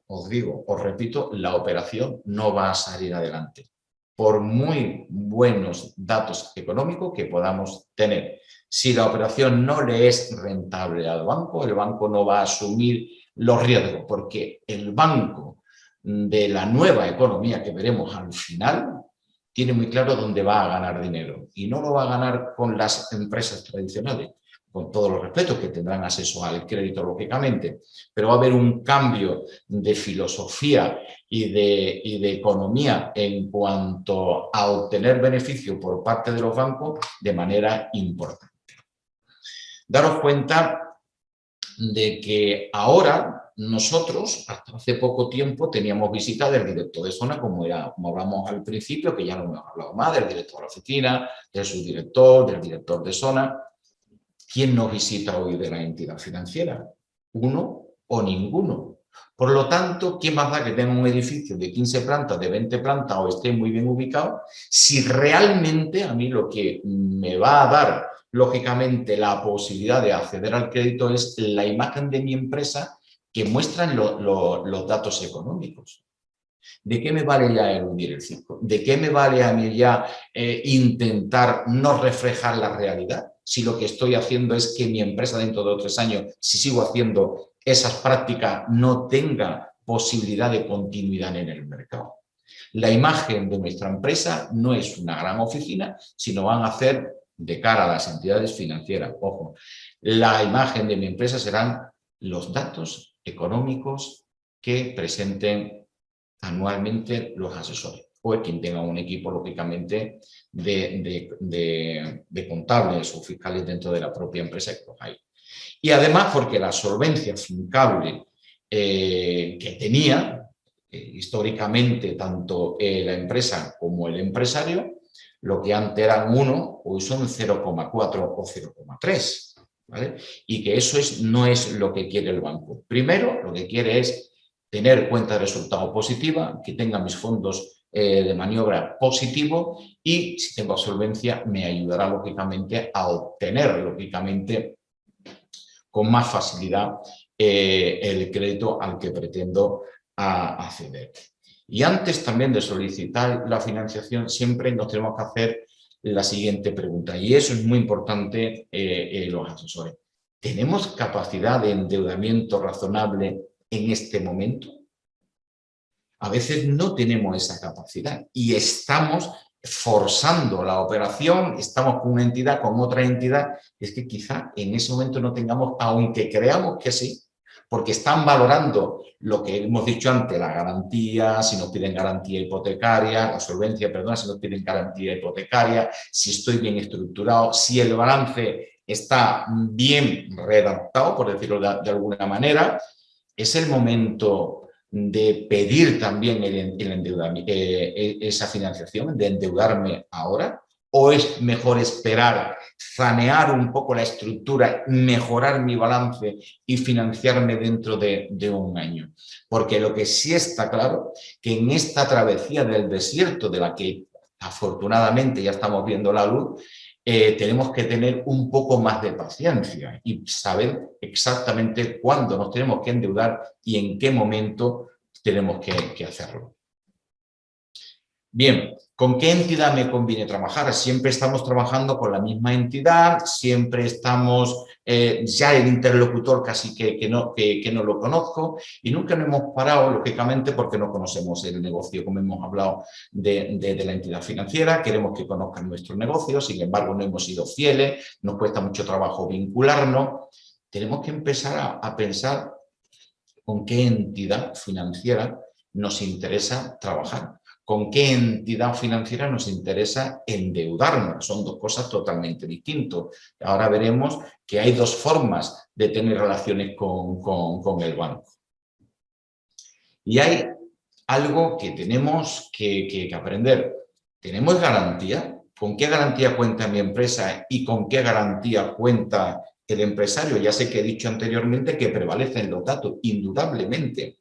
os digo, os repito, la operación no va a salir adelante, por muy buenos datos económicos que podamos tener. Si la operación no le es rentable al banco, el banco no va a asumir los riesgos, porque el banco de la nueva economía que veremos al final tiene muy claro dónde va a ganar dinero, y no lo va a ganar con las empresas tradicionales, con todos los respetos, que tendrán acceso al crédito lógicamente, pero va a haber un cambio de filosofía y de economía en cuanto a obtener beneficio por parte de los bancos de manera importante. Daros cuenta de que ahora nosotros, hasta hace poco tiempo, teníamos visita del director de zona, como hablamos al principio, que ya no hemos hablado más, del director de la oficina, del subdirector, del director de zona. ¿Quién nos visita hoy de la entidad financiera? ¿Uno o ninguno? Por lo tanto, ¿quién más da que tenga un edificio de 15 plantas, de 20 plantas o esté muy bien ubicado? Si realmente a mí lo que me va a dar, lógicamente, la posibilidad de acceder al crédito es la imagen de mi empresa que muestran los datos económicos. ¿De qué me vale ya eludir el fisco? ¿De qué me vale a mí ya intentar no reflejar la realidad? Si lo que estoy haciendo es que mi empresa dentro de 3 años, si sigo haciendo esas prácticas, no tenga posibilidad de continuidad en el mercado. La imagen de nuestra empresa no es una gran oficina, sino van a hacer de cara a las entidades financieras. Ojo, la imagen de mi empresa serán los datos económicos que presenten anualmente los asesores, o quien tenga un equipo, lógicamente, de contables o fiscales dentro de la propia empresa que los hay. Y además porque la solvencia fincable que tenía históricamente tanto la empresa como el empresario, lo que antes eran 1, hoy son 0,4 o 0,3. ¿Vale? Y que eso no es lo que quiere el banco. Primero, lo que quiere es tener cuenta de resultado positiva, que tenga mis fondos de maniobra positivo, y si tengo solvencia me ayudará lógicamente a obtener lógicamente con más facilidad el crédito al que pretendo acceder. Y antes también de solicitar la financiación siempre nos tenemos que hacer la siguiente pregunta, y eso es muy importante los asesores. ¿Tenemos capacidad de endeudamiento razonable en este momento? A veces no tenemos esa capacidad y estamos forzando la operación, estamos con una entidad, con otra entidad, es que quizá en ese momento no tengamos, aunque creamos que sí, porque están valorando lo que hemos dicho antes, la garantía, si nos piden garantía hipotecaria, la solvencia, perdón, si nos piden garantía hipotecaria, si estoy bien estructurado, si el balance está bien redactado, por decirlo de alguna manera. Es el momento de pedir también el endeudamiento, esa financiación, de endeudarme ahora, o es mejor esperar, sanear un poco la estructura, mejorar mi balance y financiarme dentro de 1 año. Porque lo que sí está claro, que en esta travesía del desierto, de la que afortunadamente ya estamos viendo la luz, tenemos que tener un poco más de paciencia y saber exactamente cuándo nos tenemos que endeudar y en qué momento tenemos que hacerlo. Bien, ¿con qué entidad me conviene trabajar? Siempre estamos trabajando con la misma entidad, siempre estamos, ya el interlocutor casi que no lo conozco, y nunca nos hemos parado, lógicamente, porque no conocemos el negocio, como hemos hablado de la entidad financiera, queremos que conozcan nuestro negocio, sin embargo no hemos sido fieles, nos cuesta mucho trabajo vincularnos. Tenemos que empezar a pensar con qué entidad financiera nos interesa trabajar. ¿Con qué entidad financiera nos interesa endeudarnos? Son 2 cosas totalmente distintas. Ahora veremos que hay 2 formas de tener relaciones con el banco. Y hay algo que tenemos que aprender. ¿Tenemos garantía? ¿Con qué garantía cuenta mi empresa y con qué garantía cuenta el empresario? Ya sé que he dicho anteriormente que prevalecen los datos, indudablemente,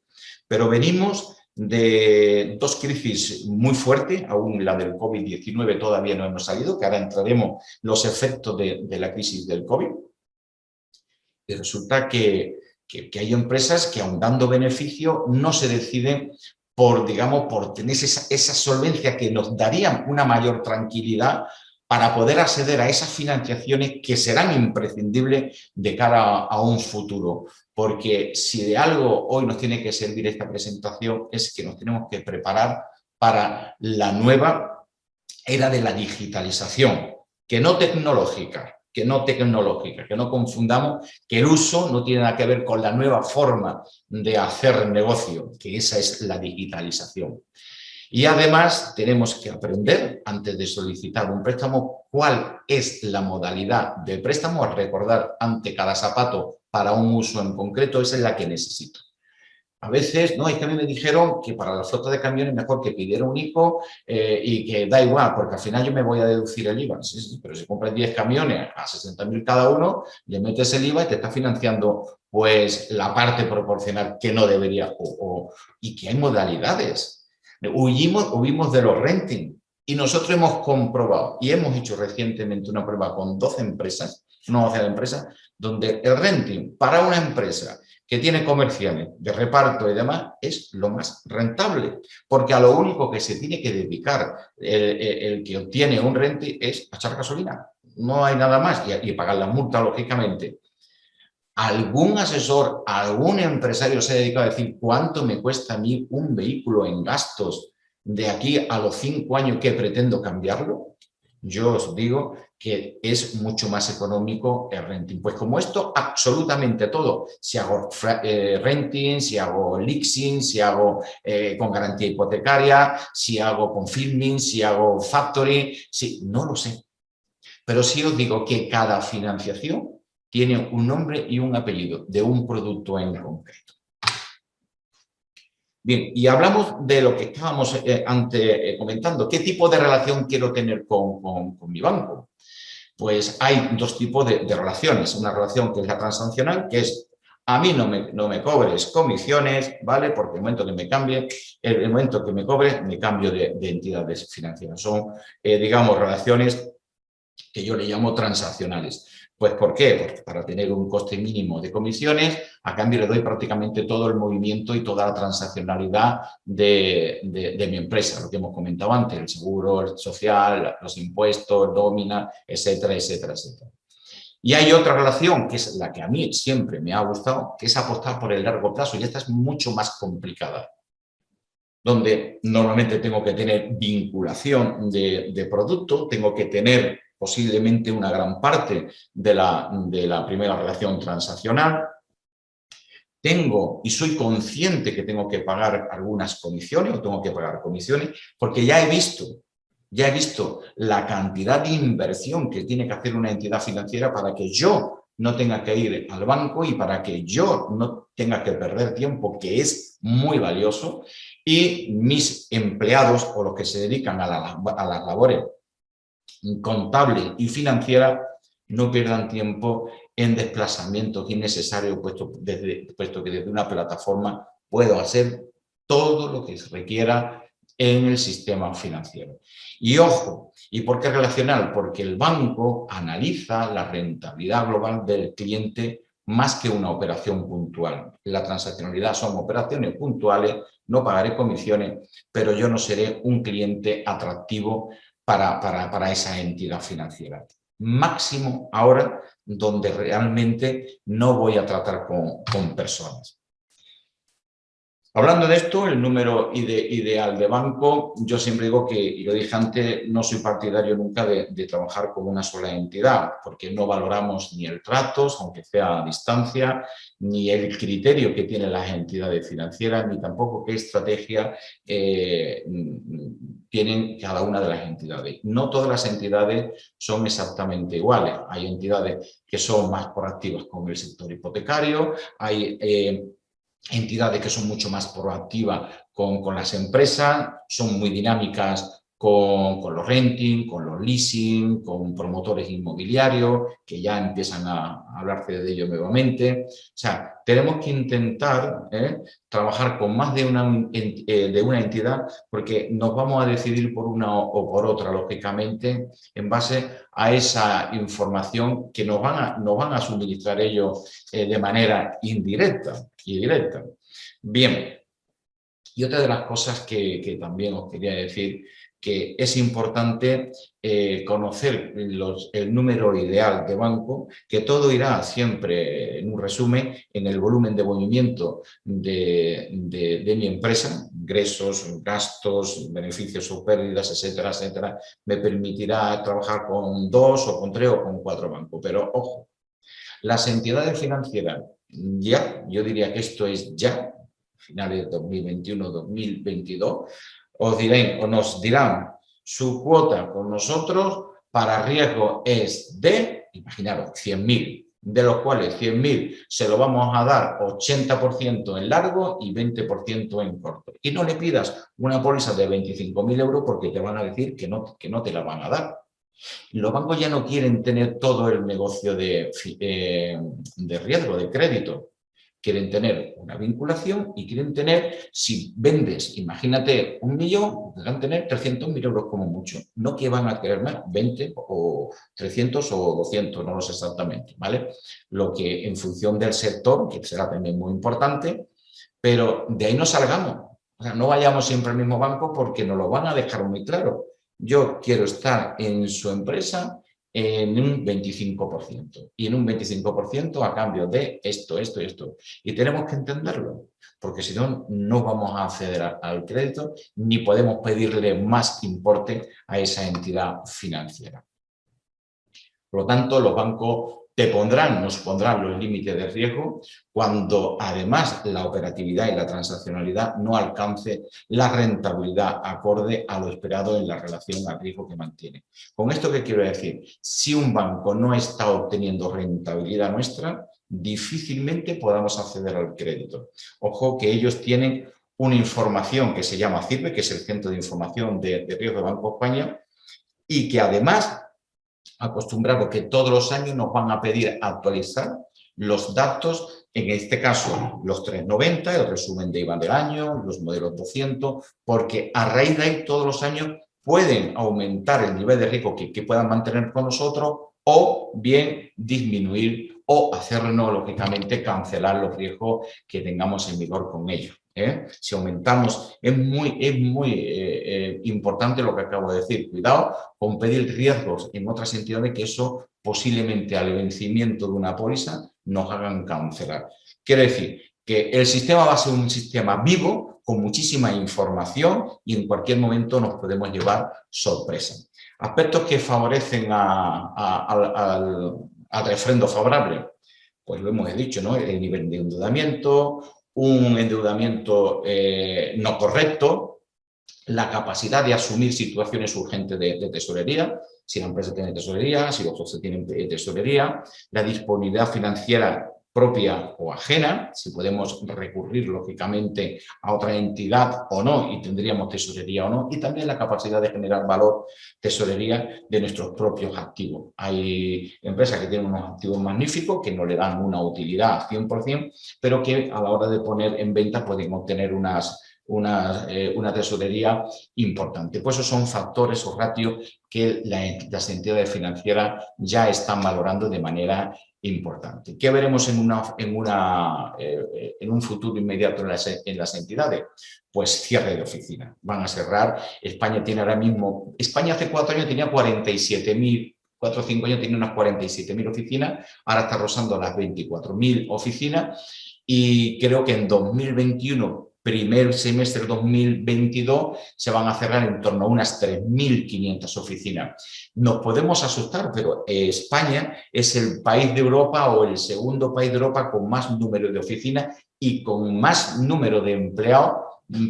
pero venimos de 2 crisis muy fuertes, aún la del COVID-19 todavía no hemos salido, que ahora entraremos los efectos de la crisis del COVID. Y resulta que que hay empresas que, aun dando beneficio, no se deciden por, digamos, por tener esa solvencia que nos daría una mayor tranquilidad para poder acceder a esas financiaciones que serán imprescindibles de cara a un futuro. Porque si de algo hoy nos tiene que servir esta presentación es que nos tenemos que preparar para la nueva era de la digitalización, que no tecnológica, que no confundamos que el uso no tiene nada que ver con la nueva forma de hacer negocio, que esa es la digitalización. Y además tenemos que aprender, antes de solicitar un préstamo, cuál es la modalidad de préstamo, a recordar ante cada zapato para un uso en concreto, esa es la que necesito. A veces, no, es que a mí me dijeron que para la flota de camiones mejor que pidiera un ICO y que da igual, porque al final yo me voy a deducir el IVA. Sí, sí, pero si compras 10 camiones a 60.000 cada uno, le metes el IVA y te está financiando pues la parte proporcional que no debería. Y que hay modalidades. Huimos de los renting y nosotros hemos comprobado y hemos hecho recientemente una prueba con 12 empresas, una docena de empresas, donde el renting para una empresa que tiene comerciales de reparto y demás, es lo más rentable, porque a lo único que se tiene que dedicar el que obtiene un renting es a echar gasolina. No hay nada más y pagar la multa, lógicamente. ¿Algún asesor, algún empresario se ha dedicado a decir cuánto me cuesta a mí un vehículo en gastos de aquí a los 5 años que pretendo cambiarlo? Yo os digo que es mucho más económico el renting. Pues como esto, absolutamente todo. Si hago renting, si hago leasing, si hago con garantía hipotecaria, si hago con filming, si hago factoring, no lo sé. Pero sí os digo que cada financiación tiene un nombre y un apellido de un producto en concreto. Bien, y hablamos de lo que estábamos antes comentando. ¿Qué tipo de relación quiero tener con mi banco? Pues hay dos tipos de relaciones. Una relación que es la transaccional, que es a mí no me cobres comisiones, ¿vale? Porque el momento que me cambie, el momento que me cobre, me cambio de entidades financieras. Son, digamos, relaciones que yo le llamo transaccionales. Pues ¿por qué? Pues para tener un coste mínimo de comisiones, a cambio le doy prácticamente todo el movimiento y toda la transaccionalidad de mi empresa, lo que hemos comentado antes, el seguro, el social, los impuestos, nómina, etcétera, etcétera, etcétera. Y hay otra relación, que es la que a mí siempre me ha gustado, que es apostar por el largo plazo, y esta es mucho más complicada, donde normalmente tengo que tener vinculación de producto, tengo que tener posiblemente una gran parte de la primera relación transaccional. Tengo y soy consciente que tengo que pagar algunas comisiones o tengo que pagar comisiones porque ya he visto la cantidad de inversión que tiene que hacer una entidad financiera para que yo no tenga que ir al banco y para que yo no tenga que perder tiempo, que es muy valioso, y mis empleados o los que se dedican a las labores contable y financiera no pierdan tiempo en desplazamientos innecesarios, puesto que desde una plataforma puedo hacer todo lo que se requiera en el sistema financiero. Y ojo, ¿y por qué relacional? Porque el banco analiza la rentabilidad global del cliente más que una operación puntual. La transaccionalidad son operaciones puntuales, no pagaré comisiones, pero yo no seré un cliente atractivo para esa entidad financiera. Máximo ahora donde realmente no voy a tratar con personas. Hablando de esto, el número ideal de banco, yo siempre digo que, y lo dije antes, no soy partidario nunca de trabajar con una sola entidad, porque no valoramos ni el trato, aunque sea a distancia, ni el criterio que tienen las entidades financieras, ni tampoco qué estrategia tienen cada una de las entidades. No todas las entidades son exactamente iguales. Hay entidades que son más proactivas con el sector hipotecario, hay entidades que son mucho más proactivas con las empresas, son muy dinámicas con los renting, con los leasing, con promotores inmobiliarios, que ya empiezan a hablarse de ello nuevamente. O sea, tenemos que intentar trabajar con más de una entidad, porque nos vamos a decidir por una o por otra, lógicamente, en base a esa información que nos van a suministrar ellos de manera indirecta y directa. Bien, y otra de las cosas que también os quería decir, que es importante conocer el número ideal de banco, que todo irá siempre, en un resumen, en el volumen de movimiento de mi empresa, ingresos, gastos, beneficios o pérdidas, etcétera, etcétera. Me permitirá trabajar con 2 o con 3 o con 4 bancos. Pero, ojo, las entidades financieras, ya, yo diría que esto es ya, finales de 2021-2022, nos dirán su cuota con nosotros para riesgo es de, imaginaros, 100.000, de los cuales 100.000 se lo vamos a dar 80% en largo y 20% en corto. Y no le pidas una póliza de 25.000 euros porque te van a decir que no te la van a dar. Los bancos ya no quieren tener todo el negocio de riesgo, de crédito. Quieren tener una vinculación y quieren tener, si vendes, imagínate 1 millón, van a tener 300.000 euros como mucho. No que van a querer más, 20 o 300 o 200, no lo sé exactamente, ¿vale? Lo que en función del sector, que será también muy importante, pero de ahí no salgamos. O sea, no vayamos siempre al mismo banco porque nos lo van a dejar muy claro. Yo quiero estar en su empresa en un 25% y en un 25% a cambio de esto, esto y esto. Y tenemos que entenderlo, porque si no, no vamos a acceder al crédito ni podemos pedirle más importe a esa entidad financiera. Por lo tanto, los bancos nos pondrán los límites de riesgo cuando además la operatividad y la transaccionalidad no alcance la rentabilidad acorde a lo esperado en la relación al riesgo que mantiene. ¿Con esto qué quiero decir? Si un banco no está obteniendo rentabilidad nuestra, difícilmente podamos acceder al crédito. Ojo que ellos tienen una información que se llama CIRBE, que es el Centro de Información de Riesgo de Banco España, y que además acostumbrado que todos los años nos van a pedir actualizar los datos, en este caso los 390, el resumen de IVA del año, los modelos 200, porque a raíz de ahí todos los años pueden aumentar el nivel de riesgo que puedan mantener con nosotros o bien disminuir o hacernos, lógicamente, cancelar los riesgos que tengamos en vigor con ellos. Si aumentamos, es muy importante lo que acabo de decir. Cuidado con pedir riesgos en otras entidades que eso posiblemente al vencimiento de una póliza nos hagan cancelar. Quiero decir que el sistema va a ser un sistema vivo con muchísima información y en cualquier momento nos podemos llevar sorpresas. Aspectos que favorecen al refrendo favorable, pues lo hemos dicho, ¿no? El nivel de endeudamiento, un endeudamiento no correcto, la capacidad de asumir situaciones urgentes de tesorería, si la empresa tiene tesorería, si los socios tienen tesorería, la disponibilidad financiera propia o ajena, si podemos recurrir lógicamente a otra entidad o no y tendríamos tesorería o no, y también la capacidad de generar valor, tesorería de nuestros propios activos. Hay empresas que tienen unos activos magníficos que no le dan una utilidad 100%, pero que a la hora de poner en venta pueden obtener una tesorería importante. Pues esos son factores o ratios que las entidades financieras ya están valorando de manera importante. ¿Qué veremos en un futuro inmediato en las entidades? Pues cierre de oficina. Van a cerrar. España tiene ahora mismo... España hace 4 años tenía 47.000, 4 o 5 años tenía unas 47.000 oficinas, ahora está rozando las 24.000 oficinas y creo que en 2021, primer semestre de 2022, se van a cerrar en torno a unas 3.500 oficinas. Nos podemos asustar, pero España es el país de Europa o el segundo país de Europa con más número de oficinas y con más número de empleados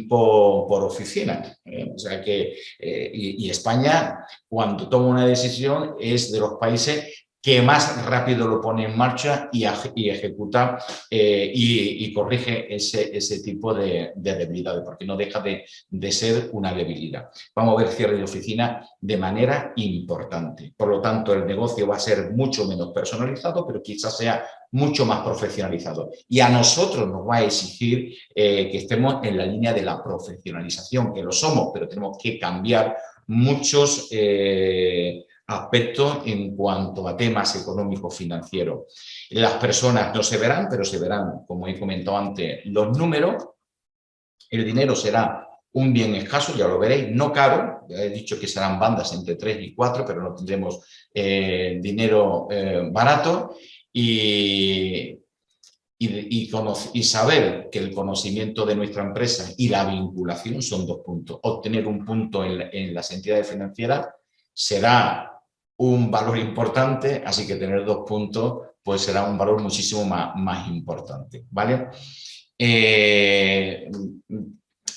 por oficina. O sea que, y España, cuando toma una decisión, es de los países que más rápido lo pone en marcha y ejecuta y corrige ese tipo de debilidades, porque no deja de ser una debilidad. Vamos a ver cierre de oficina de manera importante. Por lo tanto, el negocio va a ser mucho menos personalizado, pero quizás sea mucho más profesionalizado. Y a nosotros nos va a exigir que estemos en la línea de la profesionalización, que lo somos, pero tenemos que cambiar muchos aspectos en cuanto a temas económicos financieros. Las personas no se verán, pero se verán, como he comentado antes, los números. El dinero será un bien escaso, ya lo veréis, no caro. Ya he dicho que serán bandas entre 3 y 4, pero no tendremos dinero barato. Y saber que el conocimiento de nuestra empresa y la vinculación son 2 puntos. Obtener un punto en las entidades financieras será un valor importante, así que tener 2 puntos pues será un valor muchísimo más importante, ¿vale?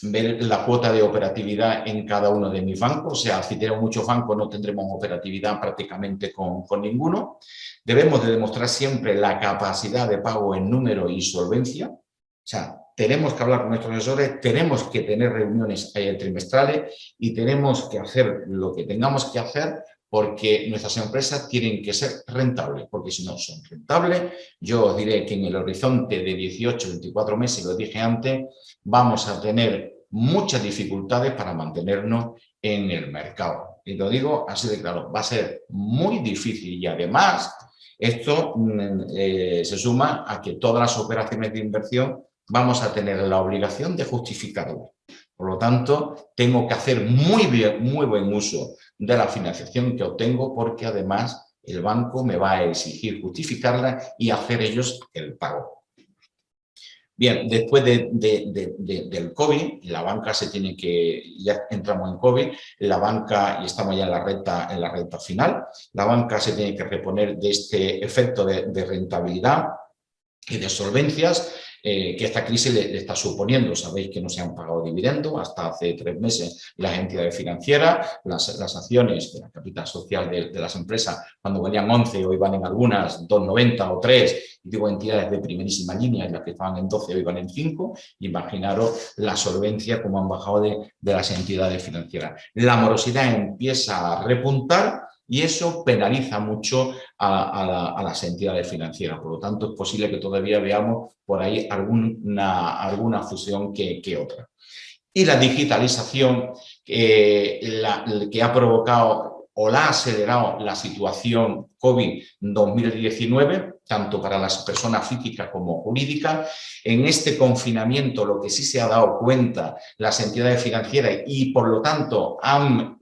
Ver la cuota de operatividad en cada uno de mis bancos, o sea, si tenemos muchos bancos no tendremos operatividad prácticamente con ninguno. Debemos de demostrar siempre la capacidad de pago en número y solvencia, o sea, tenemos que hablar con nuestros asesores, tenemos que tener reuniones trimestrales y tenemos que hacer lo que tengamos que hacer porque nuestras empresas tienen que ser rentables, porque si no son rentables, yo os diré que en el horizonte de 18, 24 meses, lo dije antes, vamos a tener muchas dificultades para mantenernos en el mercado. Y lo digo así de claro, va a ser muy difícil y además esto se suma a que todas las operaciones de inversión vamos a tener la obligación de justificarlo. Por lo tanto, tengo que hacer muy buen uso de la financiación que obtengo porque además el banco me va a exigir justificarla y hacer ellos el pago. Bien, después del COVID, la banca se tiene que, ya entramos en COVID, la banca, y estamos ya en la recta final, la banca se tiene que reponer de este efecto de rentabilidad y de solvencias que esta crisis le está suponiendo. Sabéis que no se han pagado dividendos hasta hace 3 meses las entidades financieras, las acciones de la capital social de las empresas, cuando valían 11, hoy valen algunas 2,90 o 3, y digo entidades de primerísima línea, y las que estaban en 12 hoy valen 5, imaginaros la solvencia como han bajado de las entidades financieras. La morosidad empieza a repuntar, y eso penaliza mucho a las entidades financieras. Por lo tanto, es posible que todavía veamos por ahí alguna fusión que otra. Y la digitalización que ha provocado o la ha acelerado la situación COVID-2019, tanto para las personas físicas como jurídicas. En este confinamiento lo que sí se ha dado cuenta las entidades financieras y por lo tanto han,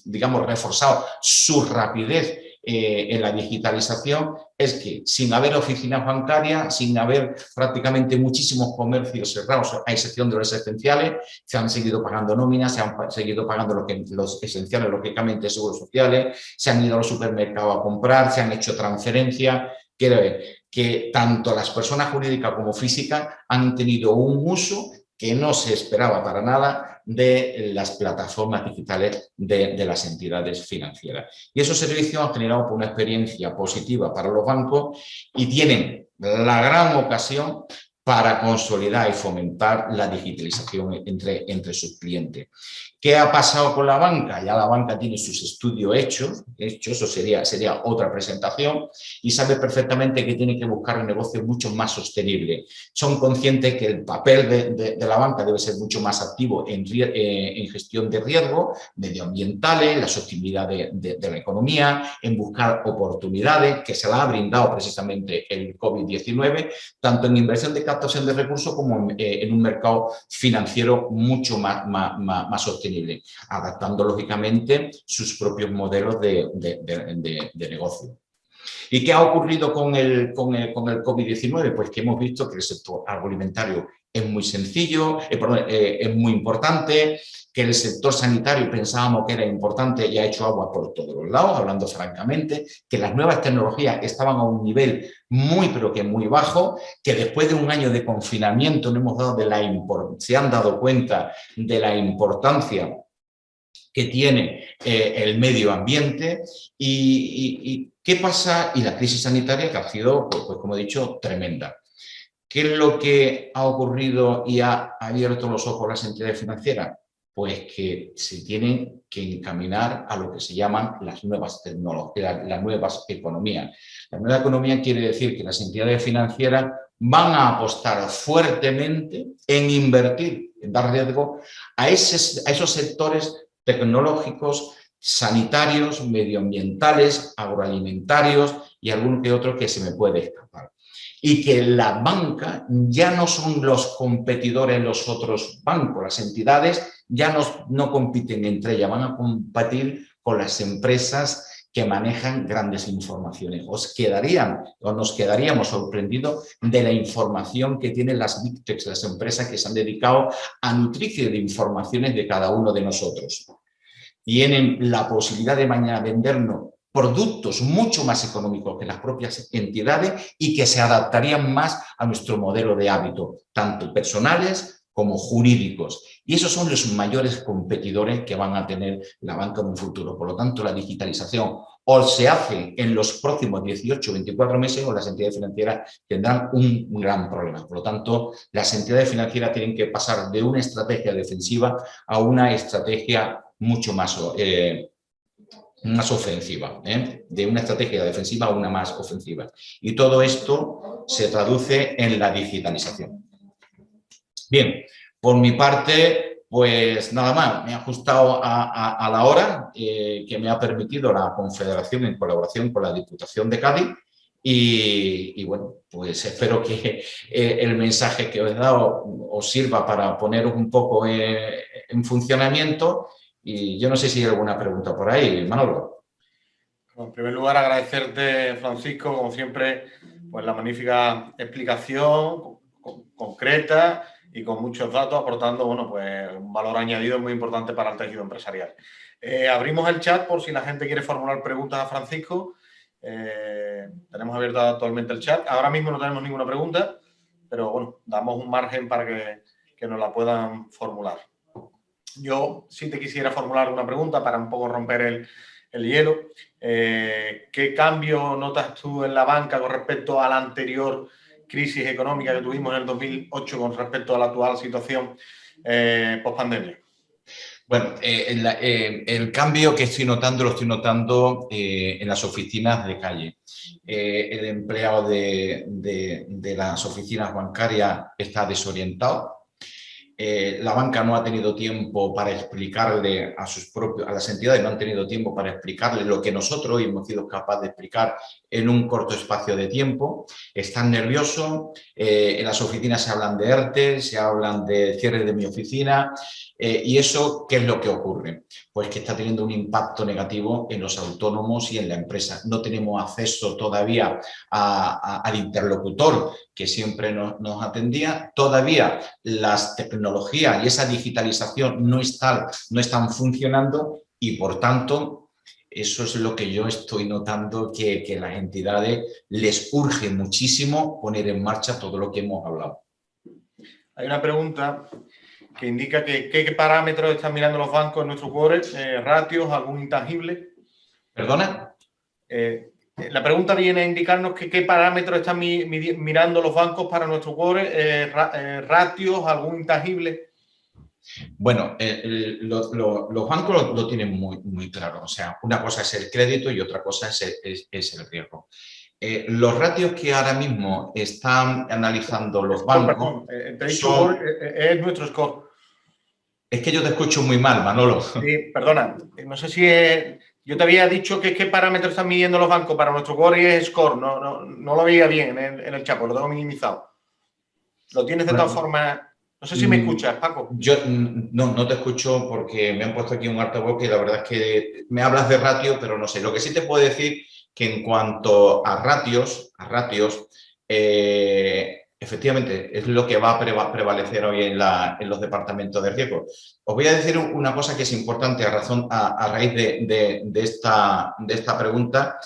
digamos, reforzado su rapidez en la digitalización es que sin haber oficinas bancarias, sin haber prácticamente muchísimos comercios cerrados, a excepción de los esenciales, se han seguido pagando nóminas, se han seguido pagando los esenciales, lógicamente seguros sociales, se han ido a los supermercados a comprar, se han hecho transferencias. Quiero ver que tanto las personas jurídicas como físicas han tenido un uso que no se esperaba para nada de las plataformas digitales de las entidades financieras. Y esos servicios han generado una experiencia positiva para los bancos y tienen la gran ocasión para consolidar y fomentar la digitalización entre sus clientes. ¿Qué ha pasado con la banca? Ya la banca tiene sus estudios hechos, eso sería otra presentación, y sabe perfectamente que tiene que buscar un negocio mucho más sostenible. Son conscientes que el papel de la banca debe ser mucho más activo en gestión de riesgos medioambientales, la sostenibilidad de la economía, en buscar oportunidades que se la ha brindado precisamente el COVID-19, tanto en inversión de captación de recursos como en un mercado financiero mucho más sostenible, adaptando lógicamente sus propios modelos de negocio. ¿Y qué ha ocurrido con el COVID-19? Pues que hemos visto que el sector agroalimentario es muy sencillo, es muy importante, que el sector sanitario pensábamos que era importante y ha hecho agua por todos los lados, hablando francamente, que las nuevas tecnologías estaban a un nivel pero que muy bajo, que después de un año de confinamiento se han dado cuenta de la importancia que tiene el medio ambiente y qué pasa, y la crisis sanitaria que ha sido, pues como he dicho, tremenda. ¿Qué es lo que ha ocurrido y ha abierto los ojos las entidades financieras? Pues que se tienen que encaminar a lo que se llaman las nuevas tecnologías, las nuevas economías. La nueva economía quiere decir que las entidades financieras van a apostar fuertemente en invertir, en dar riesgo a esos sectores tecnológicos, sanitarios, medioambientales, agroalimentarios y algún que otro que se me puede escapar. Y que la banca ya no son los competidores los otros bancos, las entidades ya no compiten entre ellas, van a competir con las empresas que manejan grandes informaciones. Nos quedaríamos sorprendidos de la información que tienen las Big Techs, las empresas que se han dedicado a nutrirse de informaciones de cada uno de nosotros. Tienen la posibilidad de mañana vendernos productos mucho más económicos que las propias entidades y que se adaptarían más a nuestro modelo de hábito, tanto personales como jurídicos. Y esos son los mayores competidores que van a tener la banca en un futuro. Por lo tanto, la digitalización o se hace en los próximos 18 o 24 meses o las entidades financieras tendrán un gran problema. Por lo tanto, las entidades financieras tienen que pasar de una estrategia defensiva a una estrategia mucho más ofensiva, de una estrategia defensiva a una más ofensiva. Y todo esto se traduce en la digitalización. Bien, por mi parte, pues nada más, me he ajustado a la hora que me ha permitido la Confederación en colaboración con la Diputación de Cádiz y bueno, pues espero que el mensaje que os he dado os sirva para poneros un poco en funcionamiento. Y yo no sé si hay alguna pregunta por ahí, Manolo. En primer lugar, agradecerte, Francisco, como siempre, pues la magnífica explicación concreta y con muchos datos, aportando bueno, pues un valor añadido muy importante para el tejido empresarial. Abrimos el chat por si la gente quiere formular preguntas a Francisco. Tenemos abierto actualmente el chat. Ahora mismo no tenemos ninguna pregunta, pero bueno, damos un margen para que nos la puedan formular. Yo sí te quisiera formular una pregunta para un poco romper el hielo. ¿Qué cambio notas tú en la banca con respecto a la anterior crisis económica que tuvimos en el 2008 con respecto a la actual situación post-pandemia? Bueno, el cambio que estoy notando lo estoy notando en las oficinas de calle. El empleado de las oficinas bancarias está desorientado. La banca no ha tenido tiempo para explicarle a las entidades, no han tenido tiempo para explicarle lo que nosotros hemos sido capaces de explicar en un corto espacio de tiempo. Están nerviosos, en las oficinas se hablan de ERTE, se hablan de cierre de mi oficina y eso, ¿qué es lo que ocurre? Pues que está teniendo un impacto negativo en los autónomos y en la empresa. No tenemos acceso todavía al interlocutor que siempre nos atendía. Todavía las tecnologías y esa digitalización no están funcionando y, por tanto, eso es lo que yo estoy notando que las entidades les urge muchísimo poner en marcha todo lo que hemos hablado. Hay una pregunta que indica que qué parámetros están mirando los bancos en nuestro core, ratios, algún intangible. ¿Perdona? La pregunta viene a indicarnos que qué parámetros están mirando los bancos para nuestro core, ratios, algún intangible. Bueno, los bancos lo tienen muy claro. O sea, una cosa es el crédito y otra cosa es el riesgo. Los ratios que ahora mismo están analizando los bancos son... es nuestro score. Es que yo te escucho muy mal, Manolo. Sí, perdona. No sé si yo te había dicho que qué parámetros están midiendo los bancos para nuestro core y es score. No lo veía bien en el chat, lo tengo minimizado. Lo tienes de tal forma... No sé si me escuchas, Paco. Yo no te escucho porque me han puesto aquí un altavoz y la verdad es que me hablas de ratio, pero no sé. Lo que sí te puedo decir que en cuanto a ratios, efectivamente es lo que va a prevalecer hoy en los departamentos de riesgo. Os voy a decir una cosa que es importante a raíz de esta pregunta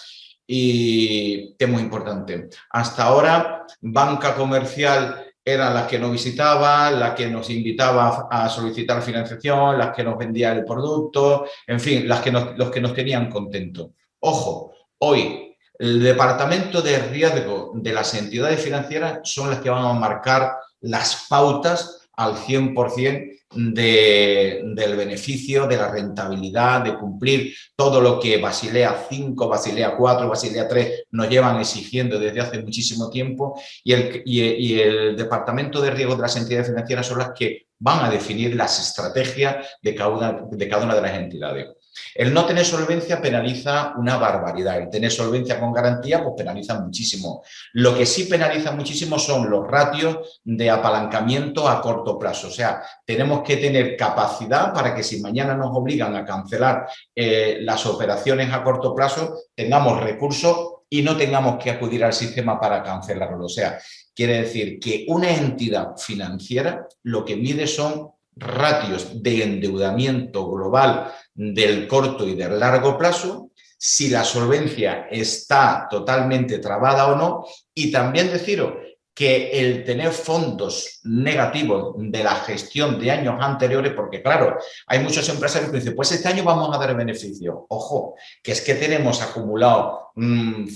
y que es muy importante. Hasta ahora, banca comercial eran las que nos visitaban, las que nos invitaban a solicitar financiación, las que nos vendían el producto, en fin, los que nos tenían contentos. Ojo, hoy el departamento de riesgo de las entidades financieras son las que van a marcar las pautas al 100% del beneficio, de la rentabilidad, de cumplir todo lo que Basilea 5, Basilea 4, Basilea 3 nos llevan exigiendo desde hace muchísimo tiempo, y el departamento de riesgo de las entidades financieras son las que van a definir las estrategias de cada una de las entidades. El no tener solvencia penaliza una barbaridad. El tener solvencia con garantía pues penaliza muchísimo. Lo que sí penaliza muchísimo son los ratios de apalancamiento a corto plazo. O sea, tenemos que tener capacidad para que si mañana nos obligan a cancelar las operaciones a corto plazo, tengamos recursos y no tengamos que acudir al sistema para cancelarlo. O sea, quiere decir que una entidad financiera lo que mide son ratios de endeudamiento global del corto y del largo plazo, si la solvencia está totalmente trabada o no, y también deciros que el tener fondos negativos de la gestión de años anteriores, porque claro, hay muchos empresarios que dicen, pues este año vamos a dar beneficio. Ojo, que es que tenemos acumulado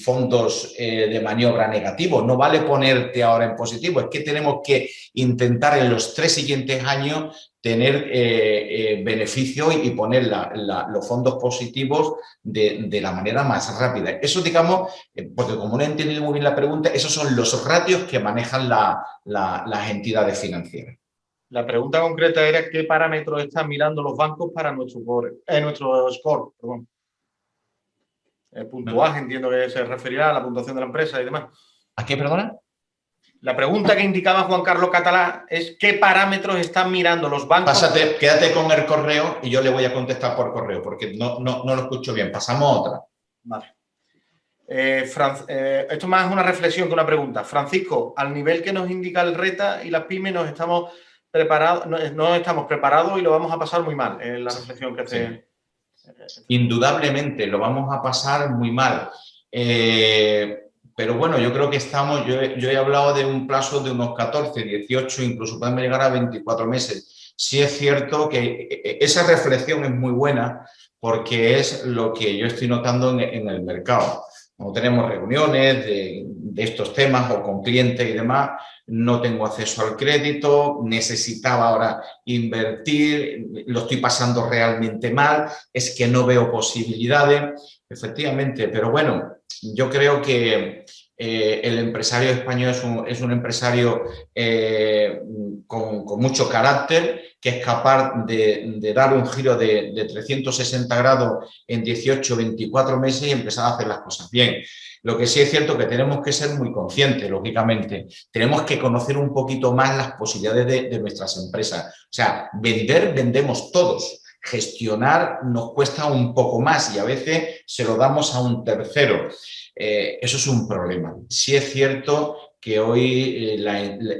fondos de maniobra negativos, no vale ponerte ahora en positivo, es que tenemos que intentar en los 3 siguientes años tener beneficio y poner los fondos positivos de la manera más rápida. Eso, digamos, porque como no he entendido muy bien la pregunta, esos son los ratios que manejan las entidades financieras. La pregunta concreta era qué parámetros están mirando los bancos para nuestro score. Perdón. El puntuaje, entiendo que se referirá a la puntuación de la empresa y demás. ¿A qué, perdona? La pregunta que indicaba Juan Carlos Catalá es qué parámetros están mirando los bancos. Quédate con el correo y yo le voy a contestar por correo, porque no lo escucho bien. Pasamos a otra. Vale. Esto más es una reflexión que una pregunta. Francisco, al nivel que nos indica el RETA y las pymes, no estamos preparados y lo vamos a pasar muy mal. Es la reflexión que hace. Sí. Indudablemente lo vamos a pasar muy mal. Pero bueno, yo creo que yo he hablado de un plazo de unos 14, 18, incluso podemos llegar a 24 meses. Sí es cierto que esa reflexión es muy buena porque es lo que yo estoy notando en el mercado. Cuando tenemos reuniones de estos temas o con clientes y demás, no tengo acceso al crédito, necesitaba ahora invertir, lo estoy pasando realmente mal, es que no veo posibilidades, efectivamente, pero bueno, yo creo que el empresario español es un empresario con mucho carácter, que es capaz de dar un giro de 360 grados en 18 o 24 meses y empezar a hacer las cosas bien. Lo que sí es cierto que tenemos que ser muy conscientes, lógicamente. Tenemos que conocer un poquito más las posibilidades de nuestras empresas. O sea, vendemos todos. Gestionar nos cuesta un poco más y a veces se lo damos a un tercero. Eso es un problema. Sí es cierto que hoy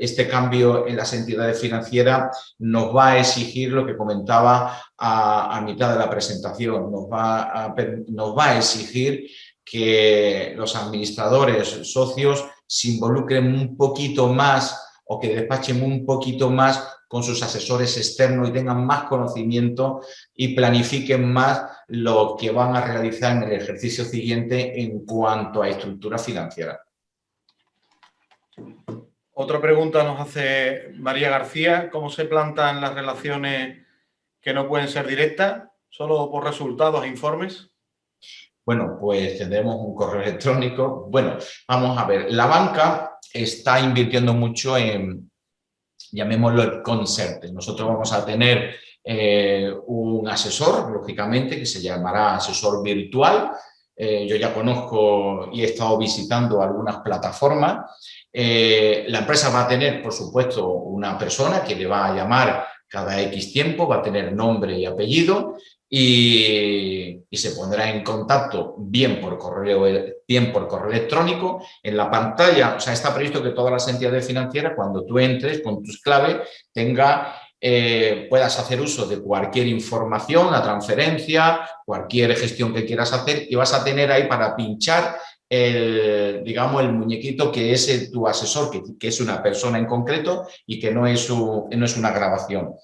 este cambio en las entidades financieras nos va a exigir lo que comentaba a mitad de la presentación. Nos va a exigir que los administradores, socios, se involucren un poquito más o que despachen un poquito más con sus asesores externos y tengan más conocimiento y planifiquen más lo que van a realizar en el ejercicio siguiente en cuanto a estructura financiera. Otra pregunta nos hace María García. ¿Cómo se plantan las relaciones que no pueden ser directas, solo por resultados e informes? Bueno, pues tendremos un correo electrónico. Bueno, vamos a ver. La banca está invirtiendo mucho en, llamémoslo, el conserje. Nosotros vamos a tener un asesor, lógicamente, que se llamará asesor virtual. Yo ya conozco y he estado visitando algunas plataformas. La empresa va a tener, por supuesto, una persona que le va a llamar cada X tiempo, va a tener nombre y apellido y se pondrá en contacto bien por correo electrónico. En la pantalla, o sea, está previsto que todas las entidades financieras, cuando tú entres con tus claves, puedas hacer uso de cualquier información, la transferencia, cualquier gestión que quieras hacer, y vas a tener ahí para pinchar digamos, el muñequito que es tu asesor, que es una persona en concreto y que no es una grabación.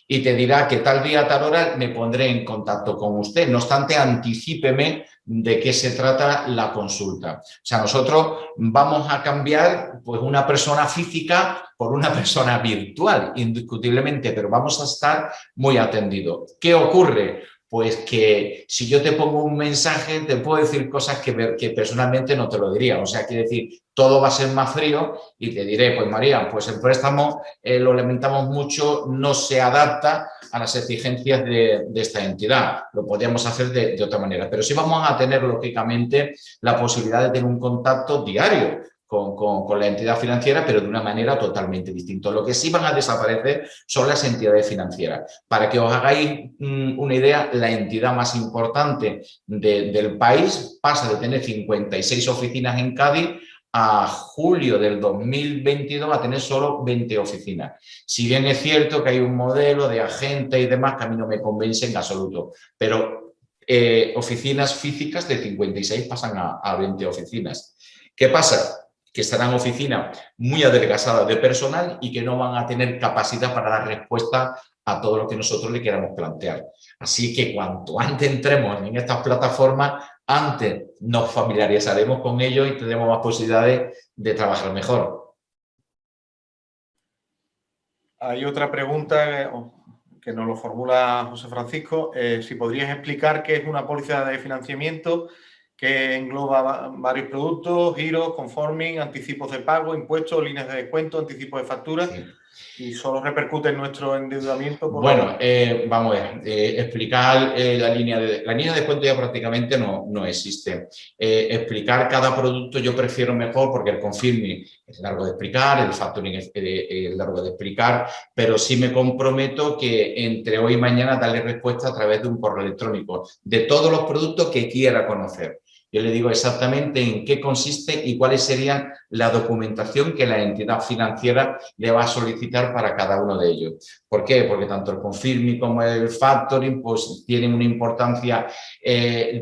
Y te dirá que tal día, tal hora me pondré en contacto con usted. No obstante, anticípeme de qué se trata la consulta. O sea, nosotros vamos a cambiar pues, una persona física por una persona virtual, indiscutiblemente, pero vamos a estar muy atendidos. ¿Qué ocurre? Pues que si yo te pongo un mensaje, te puedo decir cosas que personalmente no te lo diría. O sea, quiere decir, todo va a ser más frío y te diré, pues María, pues el préstamo, lo lamentamos mucho, no se adapta a las exigencias de esta entidad. Lo podríamos hacer de otra manera. Pero sí vamos a tener, lógicamente, la posibilidad de tener un contacto diario con la entidad financiera, pero de una manera totalmente distinta. Lo que sí van a desaparecer son las entidades financieras. Para que os hagáis una idea, la entidad más importante del país pasa de tener 56 oficinas en Cádiz a julio del 2022 a tener solo 20 oficinas. Si bien es cierto que hay un modelo de agente y demás que a mí no me convence en absoluto, pero oficinas físicas de 56 pasan a 20 oficinas. ¿Qué pasa? Que estarán oficinas muy adelgazadas de personal y que no van a tener capacidad para dar respuesta a todo lo que nosotros le queramos plantear. Así que cuanto antes entremos en estas plataformas, antes nos familiarizaremos con ellos y tendremos más posibilidades de trabajar mejor. Hay otra pregunta que nos lo formula José Francisco. Si podrías explicar qué es una póliza de financiamiento que engloba varios productos, giros, conforming, anticipos de pago, impuestos, líneas de descuento, anticipos de facturas, sí, y solo repercute en nuestro endeudamiento. Bueno, vamos a ver, explicar la línea de descuento ya prácticamente no existe. Explicar cada producto yo prefiero mejor porque el confirming es largo de explicar, el factoring es largo de explicar, pero sí me comprometo que entre hoy y mañana darle respuesta a través de un correo electrónico de todos los productos que quiera conocer. Yo le digo exactamente en qué consiste y cuáles serían la documentación que la entidad financiera le va a solicitar para cada uno de ellos. ¿Por qué? Porque tanto el confirming como el factoring pues, tienen una importancia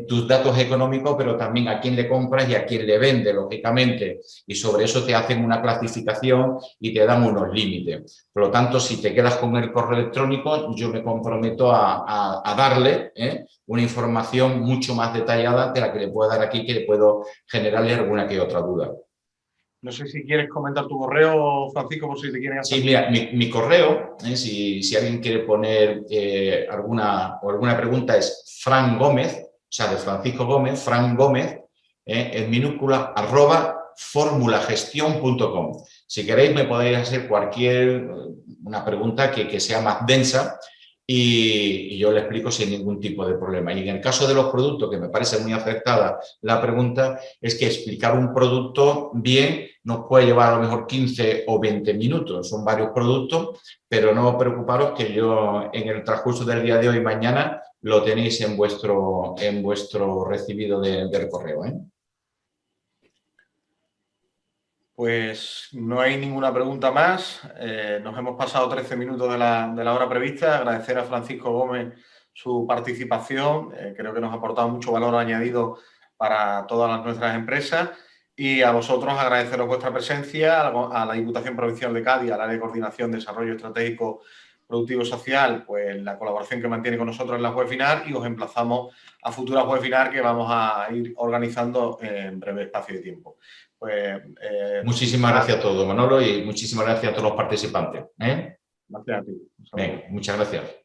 tus datos económicos, pero también a quién le compras y a quién le vende, lógicamente. Y sobre eso te hacen una clasificación y te dan unos límites. Por lo tanto, si te quedas con el correo electrónico, yo me comprometo a darle una información mucho más detallada de la que le puedo dar aquí, que le puedo generarle alguna que otra duda. No sé si quieres comentar tu correo, Francisco, por si te quieren hacer. Sí, mira, mi correo, si alguien quiere poner alguna pregunta, es Fran Gómez, o sea, de Francisco Gómez, Fran Gómez, en minúscula, @formulagestión.com. Si queréis, me podéis hacer una pregunta que sea más densa y yo le explico sin ningún tipo de problema. Y en el caso de los productos, que me parece muy acertada la pregunta, es que explicar un producto bien nos puede llevar a lo mejor 15 o 20 minutos. Son varios productos, pero no preocuparos que yo en el transcurso del día de hoy y mañana lo tenéis en vuestro recibido del correo. Pues no hay ninguna pregunta más. Nos hemos pasado 13 minutos de la hora prevista. Agradecer a Francisco Gómez su participación. Creo que nos ha aportado mucho valor añadido para todas nuestras empresas. Y a vosotros agradeceros vuestra presencia, a la Diputación Provincial de Cádiz, al área de coordinación, desarrollo estratégico, productivo social, pues la colaboración que mantiene con nosotros en las webinars, y os emplazamos a futuras webinars que vamos a ir organizando en breve espacio de tiempo. Pues, muchísimas gracias a todos, Manolo, y muchísimas gracias a todos los participantes. Gracias a ti. Muchas gracias.